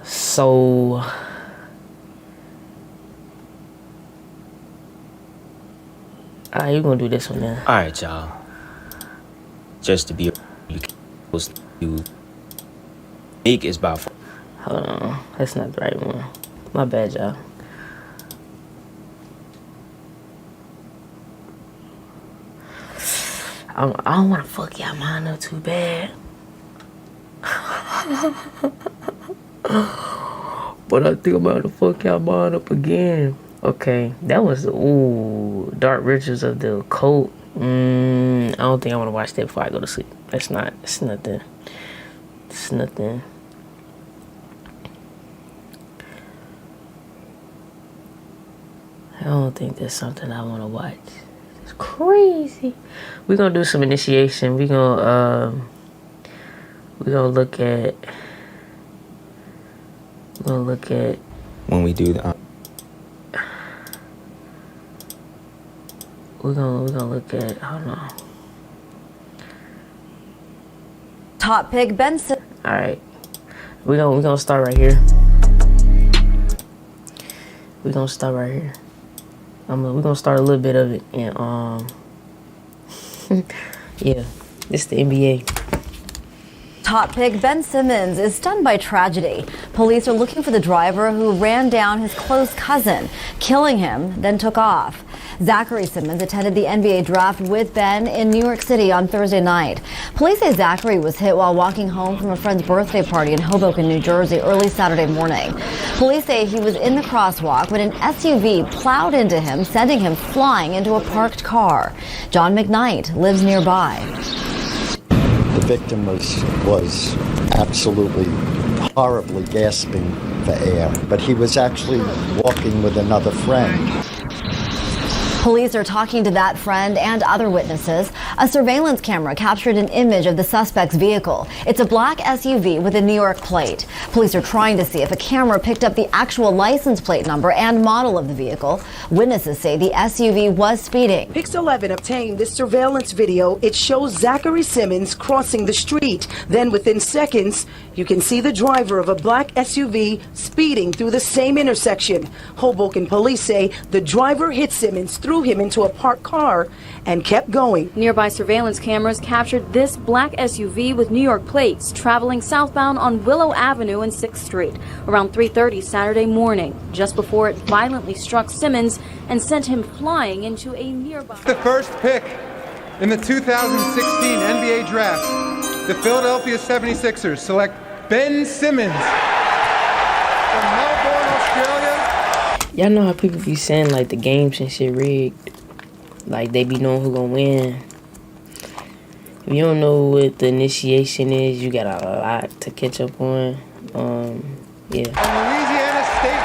So alright, you're gonna do this one now. Alright, y'all. Just to be close to you, Meek is about Hold on, that's not the right one. My bad, y'all. I don't want to fuck y'all mind up too bad. But I think I'm about to fuck y'all mind up again. Okay, that was, ooh, Dark Riches of the Occult. I don't think I want to watch that before I go to sleep. It's nothing. It's nothing. I don't think that's something I want to watch. It's crazy. We're gonna do some initiation. We're gonna look at when we do the we're gonna look at, hold on. Top pick Benson. All right, we're gonna start right here. We're gonna start right here. We're gonna start a little bit of it, and yeah, this is the NBA. Top pick Ben Simmons is stunned by tragedy. Police are looking for the driver who ran down his close cousin, killing him, then took off. Zachary Simmons attended the NBA draft with Ben in New York City on Thursday night. Police say Zachary was hit while walking home from a friend's birthday party in Hoboken, New Jersey early Saturday morning. Police say he was in the crosswalk when an SUV plowed into him, sending him flying into a parked car. John McKnight lives nearby. The victim was absolutely horribly gasping for air, but he was actually walking with another friend. Police are talking to that friend and other witnesses. A surveillance camera captured an image of the suspect's vehicle. It's a black SUV with a New York plate. Police are trying to see if a camera picked up the actual license plate number and model of the vehicle. Witnesses say the SUV was speeding. Pix 11 obtained this surveillance video. It shows Zachary Simmons crossing the street. Then within seconds, you can see the driver of a black SUV speeding through the same intersection. Hoboken police say the driver hit Simmons, threw him into a parked car, and kept going. Nearby surveillance cameras captured this black SUV with New York plates traveling southbound on Willow Avenue and 6th Street around 3:30 Saturday morning, just before it violently struck Simmons and sent him flying into a nearby. The first pick in the 2016 NBA draft, the Philadelphia 76ers select Ben Simmons from Melbourne, Australia. Y'all know how people be saying like the games and shit rigged, like they be knowing who gonna win. If you don't know what the initiation is, you got a lot to catch up on. Yeah. From Louisiana State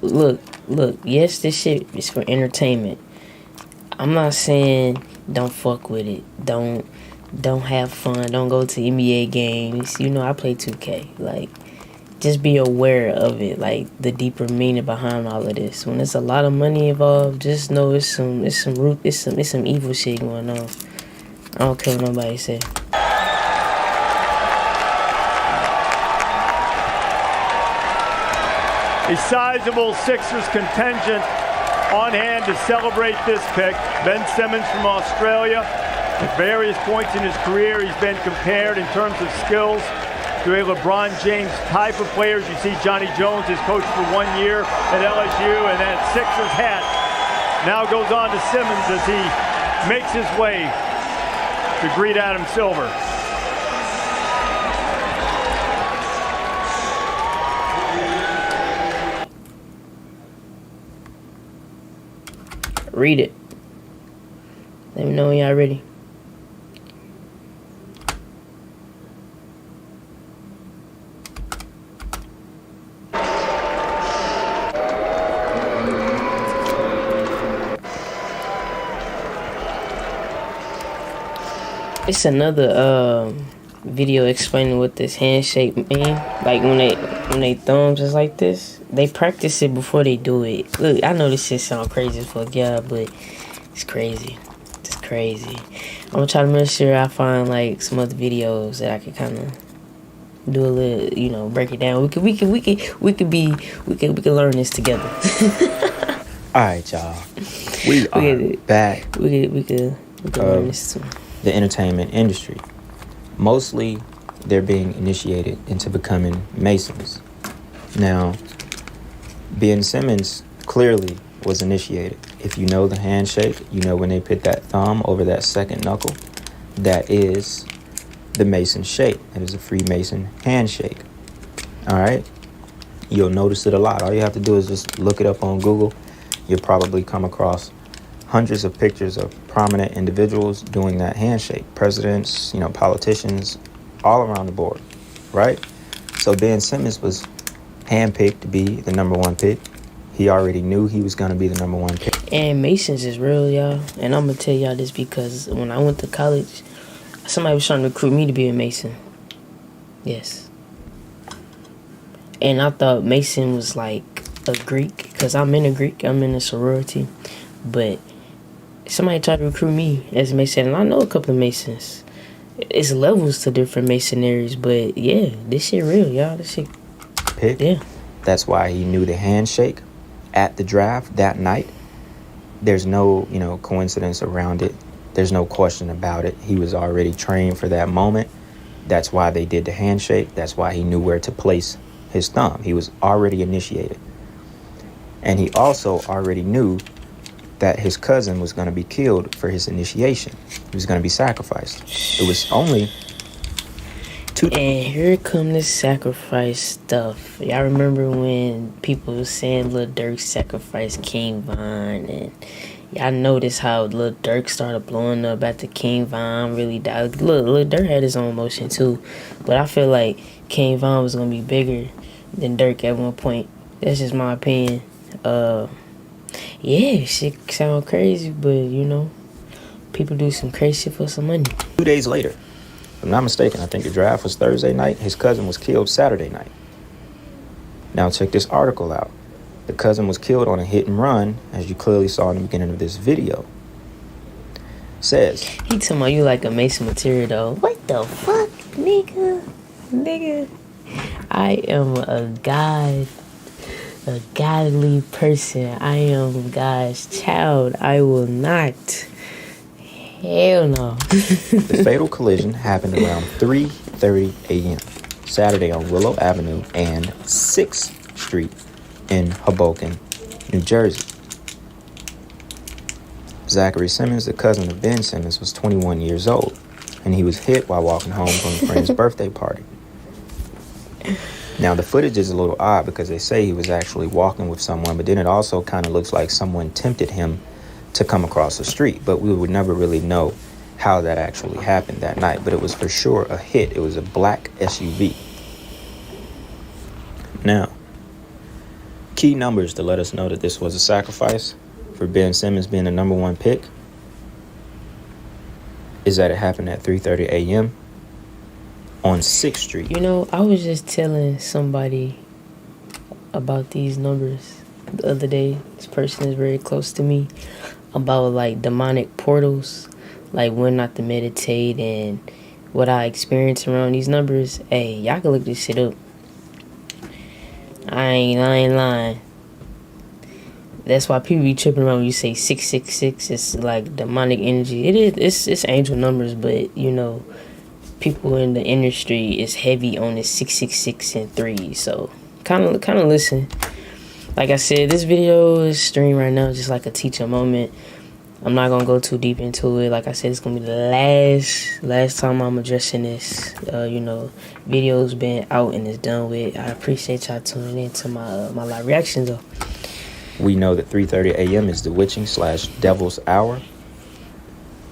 University. Look. Yes, this shit is for entertainment. I'm not saying don't fuck with it. Don't have fun. Don't go to NBA games. You know, I play 2K. Like, just be aware of it. Like, the deeper meaning behind all of this. When there's a lot of money involved, just know it's some evil shit going on. I don't care what nobody say. A sizable Sixers contingent on hand to celebrate this pick. Ben Simmons from Australia. At various points in his career, he's been compared in terms of skills to a LeBron James type of players. You see Johnny Jones is coached for 1 year at LSU, and that Sixers hat now goes on to Simmons as he makes his way to greet Adam Silver. Read it. Let me know when y'all ready. It's another video explaining what this handshake mean. Like when they thumbs is like this, they practice it before they do it. Look, I know this shit sound crazy as fuck, yeah, but it's crazy. It's crazy. I'm gonna try to make sure I find like some other videos that I can kind of do a little, you know, break it down. We can learn this together. All right, y'all. We are back. We can learn this too. The entertainment industry, mostly they're being initiated into becoming Masons. Now, Ben Simmons clearly was initiated. If you know the handshake, you know when they put that thumb over that second knuckle, that is the Mason shake. That is a Freemason handshake. All right? You'll notice it a lot. All you have to do is just look it up on Google. You'll probably come across hundreds of pictures of prominent individuals doing that handshake. Presidents, politicians, all around the board, right? So Ben Simmons was handpicked to be the number one pick. He already knew he was going to be the number one pick. And Masons is real, y'all. And I'm going to tell y'all this because when I went to college, somebody was trying to recruit me to be a Mason. Yes. And I thought Mason was like a Greek because I'm in a sorority. But somebody tried to recruit me as a Mason, and I know a couple of Masons. It's levels to different Masonaries, but yeah, this shit real, y'all. This shit pick. Yeah. That's why he knew the handshake at the draft that night. There's no, coincidence around it. There's no question about it. He was already trained for that moment. That's why they did the handshake. That's why he knew where to place his thumb. He was already initiated. And he also already knew that his cousin was going to be killed for his initiation. He was going to be sacrificed. It was only two. And here come this sacrifice stuff. Y'all remember when people was saying Lil Durk sacrificed King Von, and y'all notice how Lil Durk started blowing up after King Von really died. Look, Lil Durk had his own motion too, but I feel like King Von was gonna be bigger than Durk at one point. That's just my opinion. Yeah, shit sound crazy, but people do some crazy shit for some money. 2 days later, if I'm not mistaken, I think the draft was Thursday night. His cousin was killed Saturday night. Now check this article out. The cousin was killed on a hit and run, as you clearly saw in the beginning of this video. Says, he talking about you like a Mason material though. What the fuck, nigga? I am a godly person. I am God's child. I will not. Hell no. The fatal collision happened around 3:30 a.m. Saturday on Willow Avenue and 6th Street in Hoboken, New Jersey. Zachary Simmons, the cousin of Ben Simmons, was 21 years old, and he was hit while walking home from a friend's birthday party. Now, the footage is a little odd because they say he was actually walking with someone, but then it also kind of looks like someone tempted him to come across the street, but we would never really know how that actually happened that night. But it was for sure a hit. It was a black SUV. Now, key numbers to let us know that this was a sacrifice for Ben Simmons being the number one pick is that it happened at 3:30 a.m. on 6th Street. I was just telling somebody about these numbers the other day. This person is very close to me, about like demonic portals, like when not to meditate and what I experience around these numbers. Hey, y'all can look this shit up. I ain't lying. That's why people be tripping around when you say 666. It's like demonic energy. It is. It's angel numbers, but people in the industry is heavy on this 666 and 3. So kind of listen. Like I said, this video is streamed right now, just like a teacher moment. I'm not gonna go too deep into it. Like I said, it's gonna be the last time I'm addressing this. Video's been out and it's done with. I appreciate y'all tuning in to my live reactions though. We know that 3:30 a.m. is the witching / devil's hour,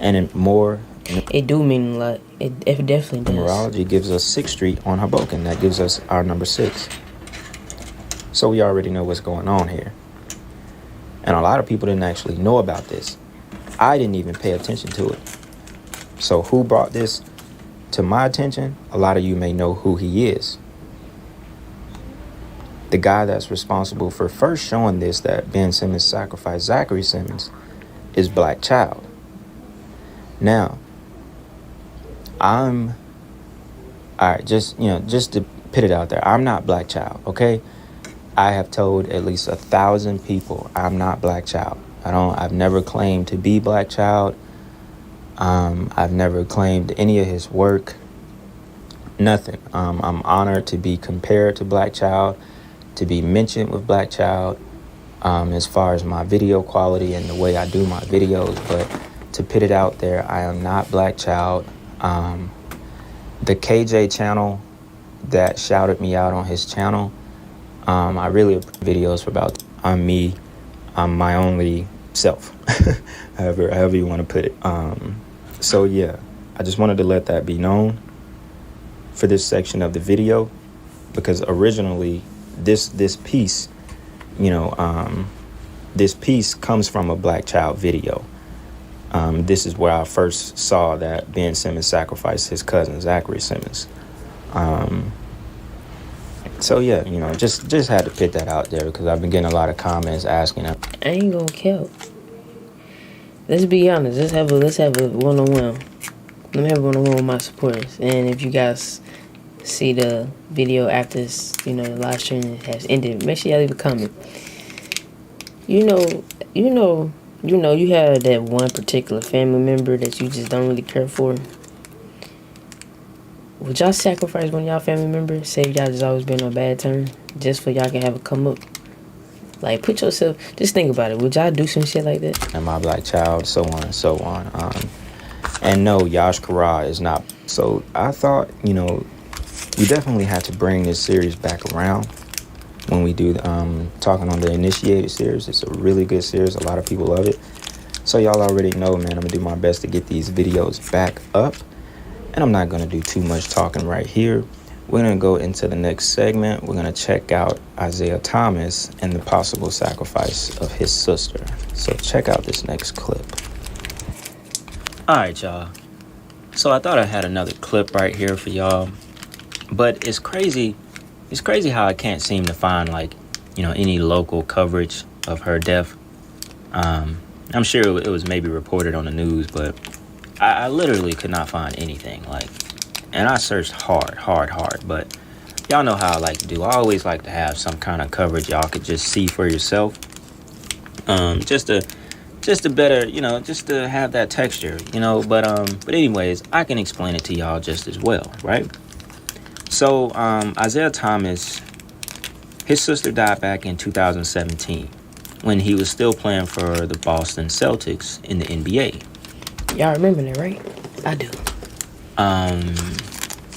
and it do mean a lot. It definitely does. Numerology gives us 6th Street on Hoboken. That gives us our number 6. So we already know what's going on here. And a lot of people didn't actually know about this. I didn't even pay attention to it. So who brought this to my attention? A lot of you may know who he is. The guy that's responsible for first showing this, that Ben Simmons sacrificed Zachary Simmons, is Black Child. Now, just to put it out there, I'm not Black Child, okay? I have told at least 1,000 people I'm not Black Child. I've never claimed to be Black Child. I've never claimed any of his work. Nothing. I'm honored to be compared to 𝐿𝐵LACK_CHILD, to be mentioned with 𝐿𝐵LACK_CHILD, as far as my video quality and the way I do my videos. But to put it out there, I am not 𝐿𝐵LACK_CHILD. The KJ channel that shouted me out on his channel, I really videos for about I'm me, I'm my only self, however you want to put it. So yeah, I just wanted to let that be known for this section of the video, because originally this piece, you know, this piece comes from a 𝐿𝐵LACK_CHILD video. This is where I first saw that Ben Simmons sacrificed his cousin Zachary Simmons. So yeah, you know, just had to put that out there because I've been getting a lot of comments asking. I ain't gonna kill. Let's be honest. Let's have a one-on-one. Let me have a one-on-one with my supporters. And if you guys see the video after this, you know, the live stream has ended, make sure y'all leave a comment. You have that one particular family member that you just don't really care for. Would y'all sacrifice one of y'all family members? Say y'all just always been on bad terms, just for y'all can have a come up? Like, put yourself, just think about it. Would y'all do some shit like that? And my 𝐿𝐵LACK_CHILD, so on and so on. And no, 𝐂𝐤𝐤𝐿 is not. So I thought, you know, we definitely had to bring this series back around when we do talking on the Initiated series. It's a really good series. A lot of people love it. So y'all already know, man, I'm gonna do my best to get these videos back up. And I'm not gonna do too much talking right here. We're gonna go into the next segment. We're gonna check out Isaiah Thomas and the possible sacrifice of his sister. So check out this next clip. All right, y'all. So I thought I had another clip right here for y'all, but it's crazy. It's crazy how I can't seem to find, like, you know, any local coverage of her death. I'm sure it was maybe reported on the news, but I literally could not find anything. Like, and I searched hard, but y'all know how I like to do. I always like to have some kind of coverage y'all could just see for yourself. Just to better, you know, just to have that texture, you know. But anyways, I can explain it to y'all just as well, right? So Isaiah Thomas, his sister died back in 2017 when he was still playing for the Boston Celtics in the NBA. Y'all remember that, right? I do.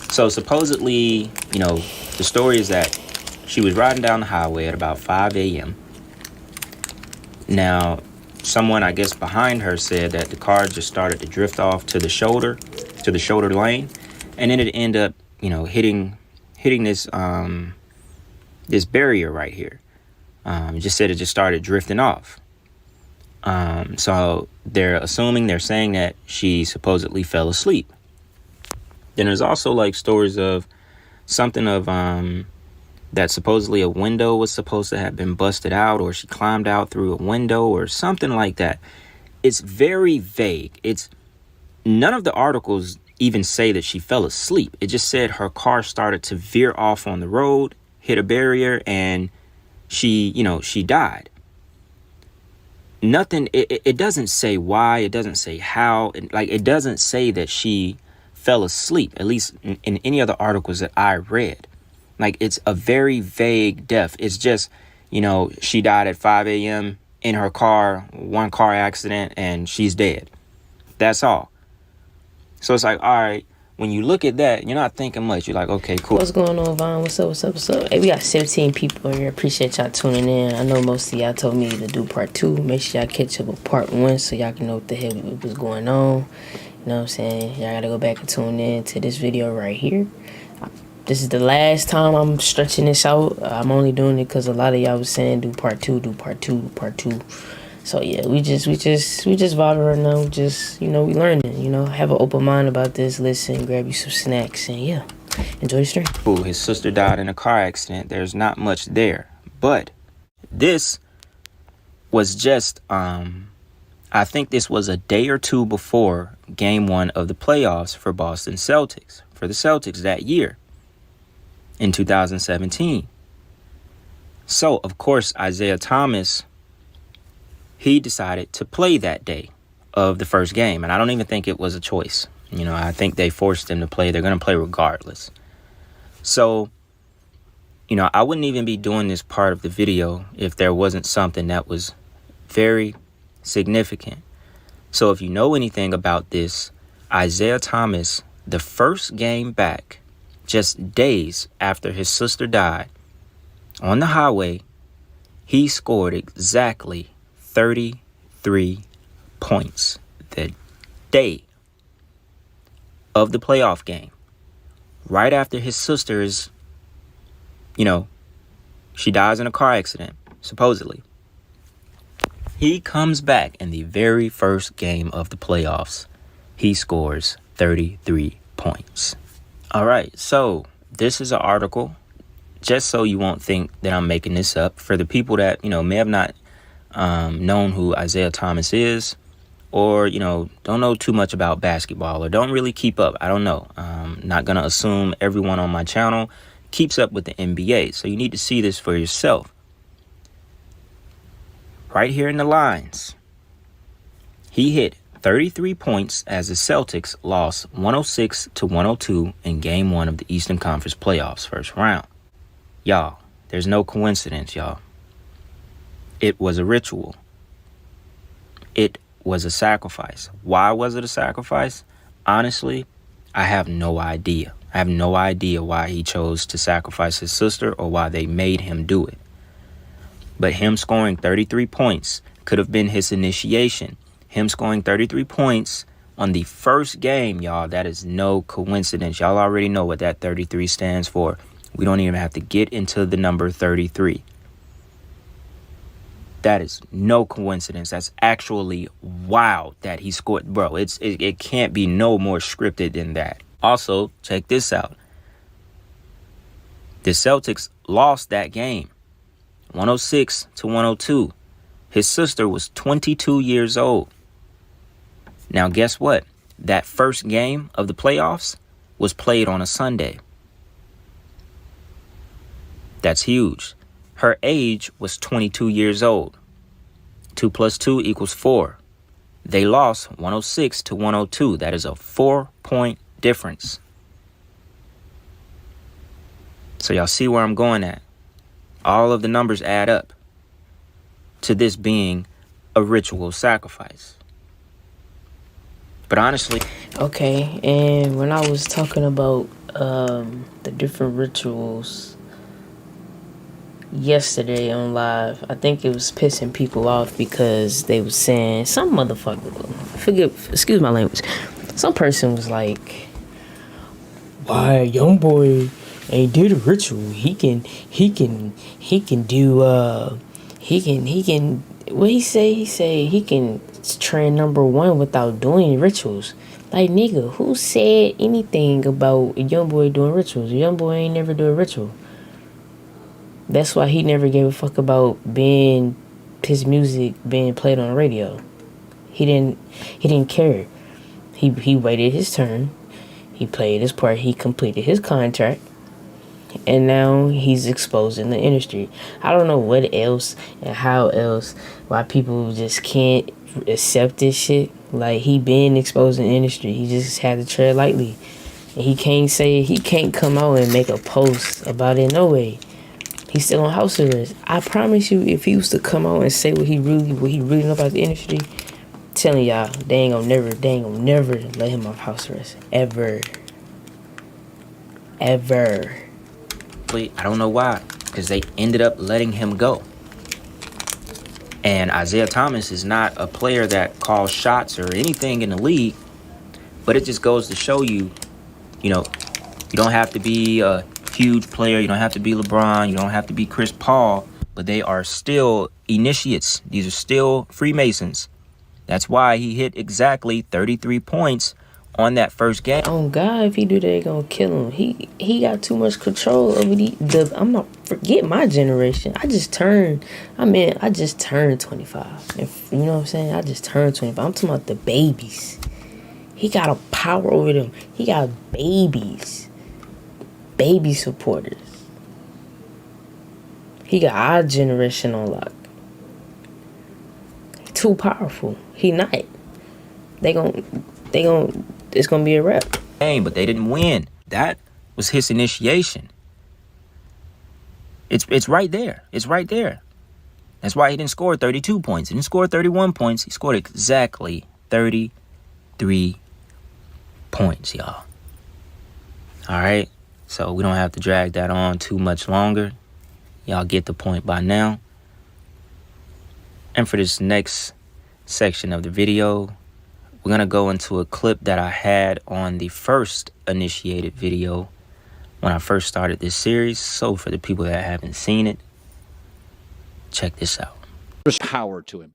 So supposedly, you know, the story is that she was riding down the highway at about 5 a.m. Now, someone, I guess, behind her said that the car just started to drift off to the shoulder lane, and then it ended up, you know, hitting this this barrier right here. Just said it just started drifting off. So they're saying that she supposedly fell asleep. Then there's also like stories of something of that supposedly a window was supposed to have been busted out, or she climbed out through a window or something like that. It's very vague. None of the articles even say that she fell asleep. It just said her car started to veer off on the road, hit a barrier, and she died. Nothing, it doesn't say why, it doesn't say how, it doesn't say that she fell asleep, at least in any other articles that I read. Like, it's a very vague death. It's just, you know, she died at 5 a.m. in her car, one car accident, and she's dead. That's all. So it's like, all right, when you look at that, you're not thinking much. You're like, okay, cool. What's going on, Vaughn? What's up? Hey, we got 17 people here. Appreciate y'all tuning in. I know most of y'all told me to do part 2. Make sure y'all catch up with part 1 so y'all can know what the hell was going on. You know what I'm saying? Y'all gotta go back and tune in to this video right here. This is the last time I'm stretching this out. I'm only doing it because a lot of y'all was saying do part 2. So yeah, we just vibing right now. Just, you know, we learning. You know, have an open mind about this. Listen, grab you some snacks, and yeah, enjoy the stream. Ooh, his sister died in a car accident. There's not much there, but this was just I think this was a day or two before Game 1 of the playoffs for Boston Celtics, for the Celtics that year in 2017. So, of course, Isaiah Thomas, he decided to play that day of the first game. And I don't even think it was a choice. You know, I think they forced him to play. They're going to play regardless. So, you know, I wouldn't even be doing this part of the video if there wasn't something that was very significant. So if you know anything about this, Isaiah Thomas, the first game back, just days after his sister died, on the highway, he scored exactly 33 points the day of the playoff game. Right after his sister is, you know, she dies in a car accident, supposedly. He comes back in the very first game of the playoffs. He scores 33 points. All right, so this is an article, just so you won't think that I'm making this up. For the people that, you know, may have not known who Isaiah Thomas is, or, you know, don't know too much about basketball, or don't really keep up. I don't know. Not going to assume everyone on my channel keeps up with the NBA. So you need to see this for yourself. Right here in the lines, he hit 33 points as the Celtics lost 106-102 in Game 1 of the Eastern Conference Playoffs first round. Y'all, there's no coincidence, y'all. It was a ritual. It was a sacrifice. Why was it a sacrifice? Honestly, I have no idea. I have no idea why he chose to sacrifice his sister or why they made him do it. But him scoring 33 points could have been his initiation. Him scoring 33 points on the first game, y'all, that is no coincidence. Y'all already know what that 33 stands for. We don't even have to get into the number 33. That is no coincidence. That's actually wild that he scored. Bro, it can't be no more scripted than that. Also, check this out. The Celtics lost that game, 106-102. His sister was 22 years old. Now, guess what? That first game of the playoffs was played on a Sunday. That's huge. Her age was 22 years old. 2 + 2 = 4. They lost 106-102. That is a 4-point difference. So y'all see where I'm going at. All of the numbers add up to this being a ritual sacrifice. But honestly... Okay, and when I was talking about the different rituals yesterday on live, I think it was pissing people off because they was saying, some motherfucker, excuse my language, some person was like, why Youngboy ain't did a ritual? He can do, what he say? He say he can trend #1 without doing rituals. Like, nigga, who said anything about a Youngboy doing rituals? A Youngboy ain't never do a ritual. That's why he never gave a fuck about his music being played on the radio. He didn't care. He waited his turn. He played his part. He completed his contract. And now he's exposing the industry. I don't know what else and how else, why people just can't accept this shit. Like, he been exposing the industry. He just had to tread lightly. And he can't come out and make a post about it. No way. He's still on house arrest. I promise you, if he was to come out and say what he really know about the industry, I'm telling y'all, they ain't gonna never let him off house arrest. Ever. I don't know why, because they ended up letting him go. And Isaiah Thomas is not a player that calls shots or anything in the league, but it just goes to show you, you know, you don't have to be a huge player. You don't have to be LeBron. You don't have to be Chris Paul, but they are still initiates. These are still Freemasons. That's why he hit exactly 33 points on that first game. Oh God, if he do that, they gonna kill him. He got too much control over I'm not, forget my generation. I just turned 25. You know what I'm saying? I just turned 25. I'm talking about the babies. He got a power over them. He got babies. Baby supporters. He got our generation on lock. Too powerful. He not. It's gonna be a wrap. But they didn't win. That was his initiation. It's right there. It's right there. That's why he didn't score 32 points. He didn't score 31 points. He scored exactly 33 points, y'all. All right? So we don't have to drag that on too much longer. Y'all get the point by now. And for this next section of the video, we're going to go into a clip that I had on the first initiated video when I first started this series. So for the people that haven't seen it, check this out. There's power to him.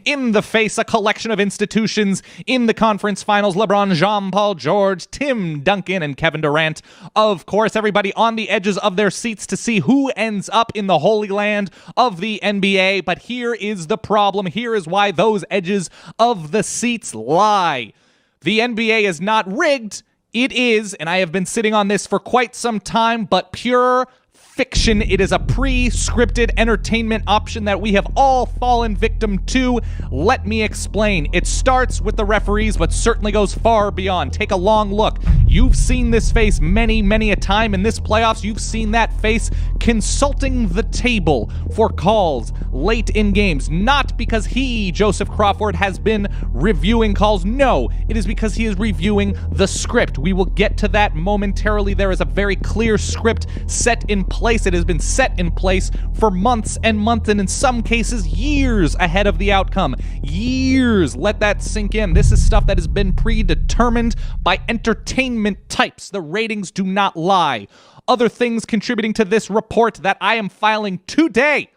In the face, a collection of institutions in the conference finals. LeBron, Jean-Paul George, Tim Duncan, and Kevin Durant. Of course, everybody on the edges of their seats to see who ends up in the Holy Land of the NBA. But here is the problem. Here is why those edges of the seats lie. The NBA is not rigged. It is, and I have been sitting on this for quite some time, but pure fiction. It is a pre-scripted entertainment option that we have all fallen victim to. Let me explain. It starts with the referees, but certainly goes far beyond. Take a long look. You've seen this face many, many a time in this playoffs. You've seen that face consulting the table for calls late in games. Not because he, Joseph Crawford, has been reviewing calls. No, it is because he is reviewing the script. We will get to that momentarily. There is a very clear script set in place. It has been set in place for months and months, and in some cases, years ahead of the outcome. Years. Let that sink in. This is stuff that has been predetermined by entertainment types. The ratings do not lie. Other things contributing to this report that I am filing today.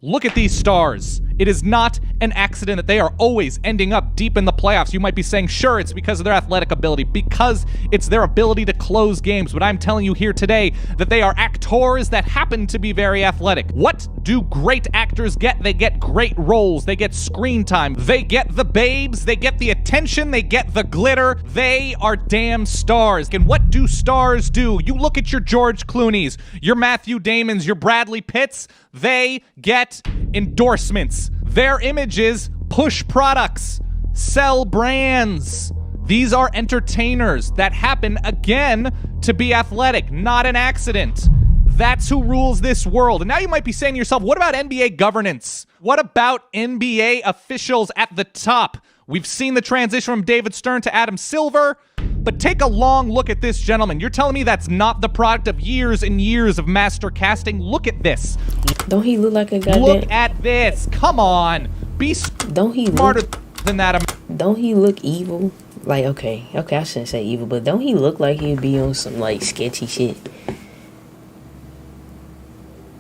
Look at these stars. It is not an accident that they are always ending up deep in the playoffs. You might be saying, sure, it's because of their athletic ability, because it's their ability to close games. But I'm telling you here today that they are actors that happen to be very athletic. What do great actors get? They get great roles. They get screen time. They get the babes. They get the attention. They get the glitter. They are damn stars. And what do stars do? You look at your George Clooney's, your Matthew Damon's, your Bradley Pitts. They get endorsements. Their images push products, sell brands. These are entertainers that happen, again, to be athletic, not an accident. That's who rules this world. And now you might be saying to yourself, what about NBA governance? What about NBA officials at the top? We've seen the transition from David Stern to Adam Silver, but take a long look at this gentleman. You're telling me that's not the product of years and years of master casting? Look at this. Don't he look like a goddamn... Look at this. Come on. Be don't he smarter look... than that. Don't he look evil? Like, okay, I shouldn't say evil, but don't he look like he'd be on some, like, sketchy shit?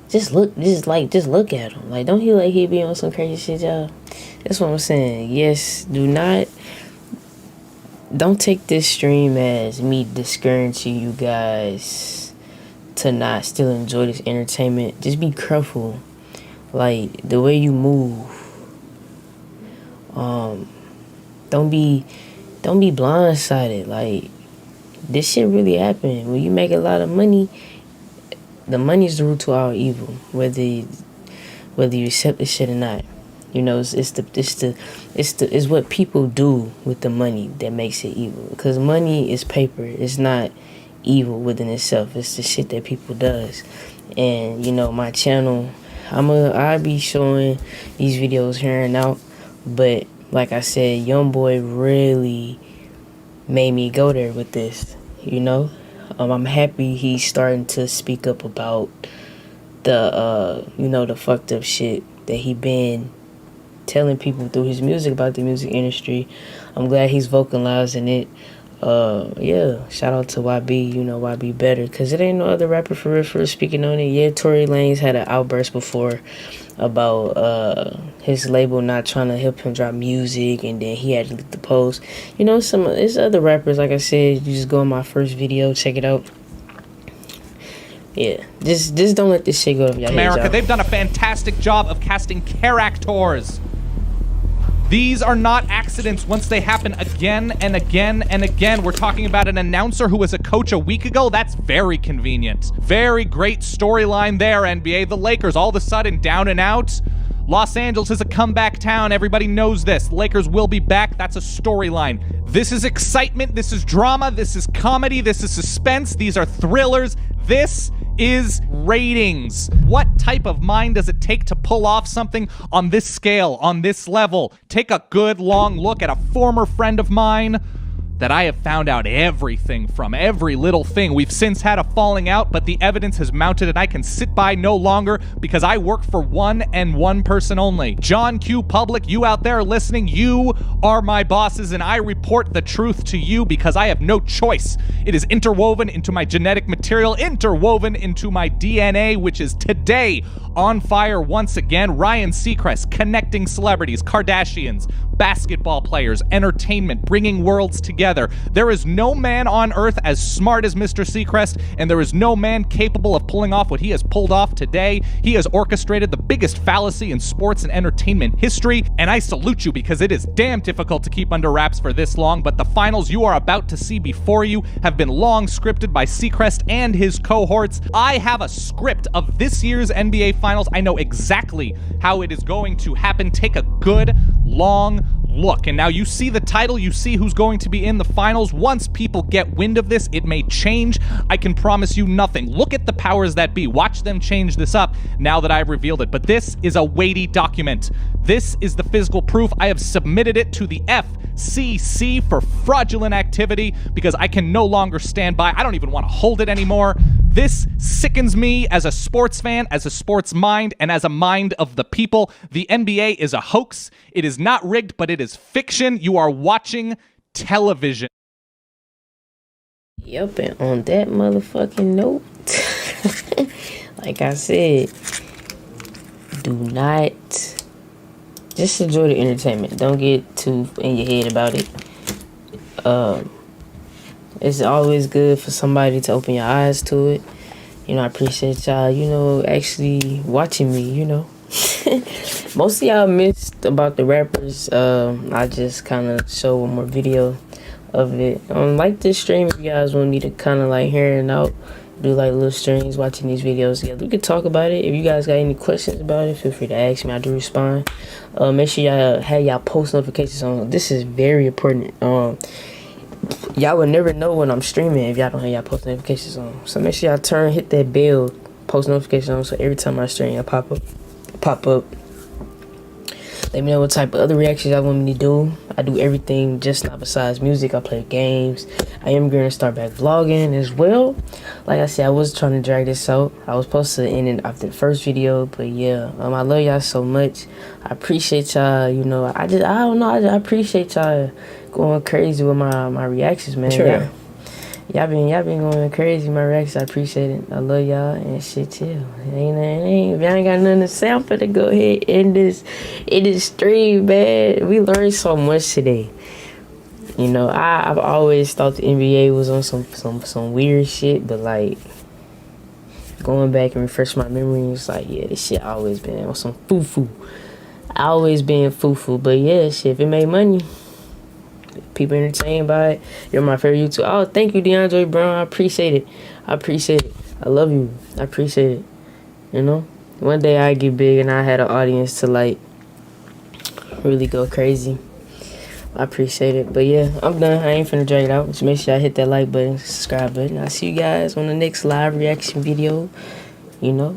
Just look at him. Like, don't he like he'd be on some crazy shit, y'all? That's what I'm saying. Yes, don't take this stream as me discouraging you guys to not still enjoy this entertainment. Just be careful. Like, the way you move. Don't be blindsided. Like, this shit really happened. When you make a lot of money, the money is the root to all evil, whether you accept this shit or not. You know, it's what people do with the money that makes it evil. Because money is paper. It's not evil within itself. It's the shit that people does. And you know, my channel, I'll be showing these videos here and out. But like I said, Youngboy really made me go there with this. You know. I'm happy he's starting to speak up about the, the fucked up shit that he been telling people through his music about the music industry. I'm glad he's vocalizing it. Yeah, shout out to YB, YB better, because it ain't no other rapper for real speaking on it. Yeah, Tory Lanez had an outburst before about his label not trying to help him drop music, and then he had to leak the post. There's other rappers, like I said, you just go on my first video, check it out. Yeah, just don't let this shit go over your heads, America, y'all. they've done a fantastic job of casting characters. These are not accidents once they happen again and again and again. We're talking about an announcer who was a coach a week ago. That's very convenient. Very great storyline there, NBA. The Lakers all of a sudden down and out. Los Angeles is a comeback town. Everybody knows this. Lakers will be back. That's a storyline. This is excitement. This is drama. This is comedy. This is suspense. These are thrillers. This is ratings. What type of mind does it take to pull off something on this scale, on this level? Take a good long look at a former friend of mine that I have found out everything from, every little thing. We've since had a falling out, but the evidence has mounted and I can sit by no longer because I work for one and one person only. John Q. Public, you out there listening, you are my bosses and I report the truth to you because I have no choice. It is interwoven into my genetic material, interwoven into my DNA, which is today on fire once again. Ryan Seacrest connecting celebrities, Kardashians, basketball players, entertainment, bringing worlds together. There is no man on earth as smart as Mr. Seacrest, and there is no man capable of pulling off what he has pulled off today. He has orchestrated the biggest fallacy in sports and entertainment history, and I salute you because it is damn difficult to keep under wraps for this long, but the finals you are about to see before you have been long scripted by Seacrest and his cohorts. I have a script of this year's NBA Finals. I know exactly how it is going to happen. Take a good, long look. And now you see the title, you see who's going to be in the finals. Once people get wind of this, it may change. I can promise you nothing. Look at the powers that be. Watch them change this up now that I've revealed it. But this is a weighty document. This is the physical proof. I have submitted it to the FCC for fraudulent activity because I can no longer stand by. I don't even want to hold it anymore. This sickens me as a sports fan, as a sports mind, and as a mind of the people. The NBA is a hoax. It is not rigged, but it is fiction. You are watching television. Yep, and on that motherfucking note, like I said, do not, just enjoy the entertainment. Don't get too in your head about it. It's always good for somebody to open your eyes to it. You know, I appreciate y'all, you know, actually watching me, you know. Most of y'all missed about the rappers. I just kind of show one more video of it. Like this stream if you guys want me to kind of like hear it out. Do like little streams watching these videos together. We could talk about it. If you guys got any questions about it, feel free to ask me. I do respond. Make sure y'all have y'all post notifications on. This is very important. Y'all will never know when I'm streaming if y'all don't have y'all post notifications on. So make sure y'all hit that bell, post notifications on, so every time I stream, y'all pop up. Let me know what type of other reactions y'all want me to do. I do everything just not besides music. I play games. I am going to start back vlogging as well. Like I said, I was trying to drag this out. I was supposed to end it after the first video, but yeah, I love y'all so much. I appreciate y'all. You know, I don't know. I appreciate y'all going crazy with my reactions, man. Sure. Y'all been going crazy with my reactions. I appreciate it. I love y'all and shit too. If y'all ain't got nothing to say, I'm finna go ahead and end this stream, man. We learned so much today. You know, I've always thought the NBA was on some weird shit, but like going back and refresh my memory, it's like, yeah, this shit always been on some foo-foo. Always been foo-foo, but yeah, shit, if it made money, people entertained by it. You're my favorite YouTuber. Oh, thank you, DeAndre Brown. I appreciate it. I love you. I appreciate it. You know, one day I get big and I had an audience to like really go crazy. I appreciate it. But yeah, I'm done. I ain't finna drag it out. Just make sure I hit that like button, subscribe button. I'll see you guys on the next live reaction video. You know.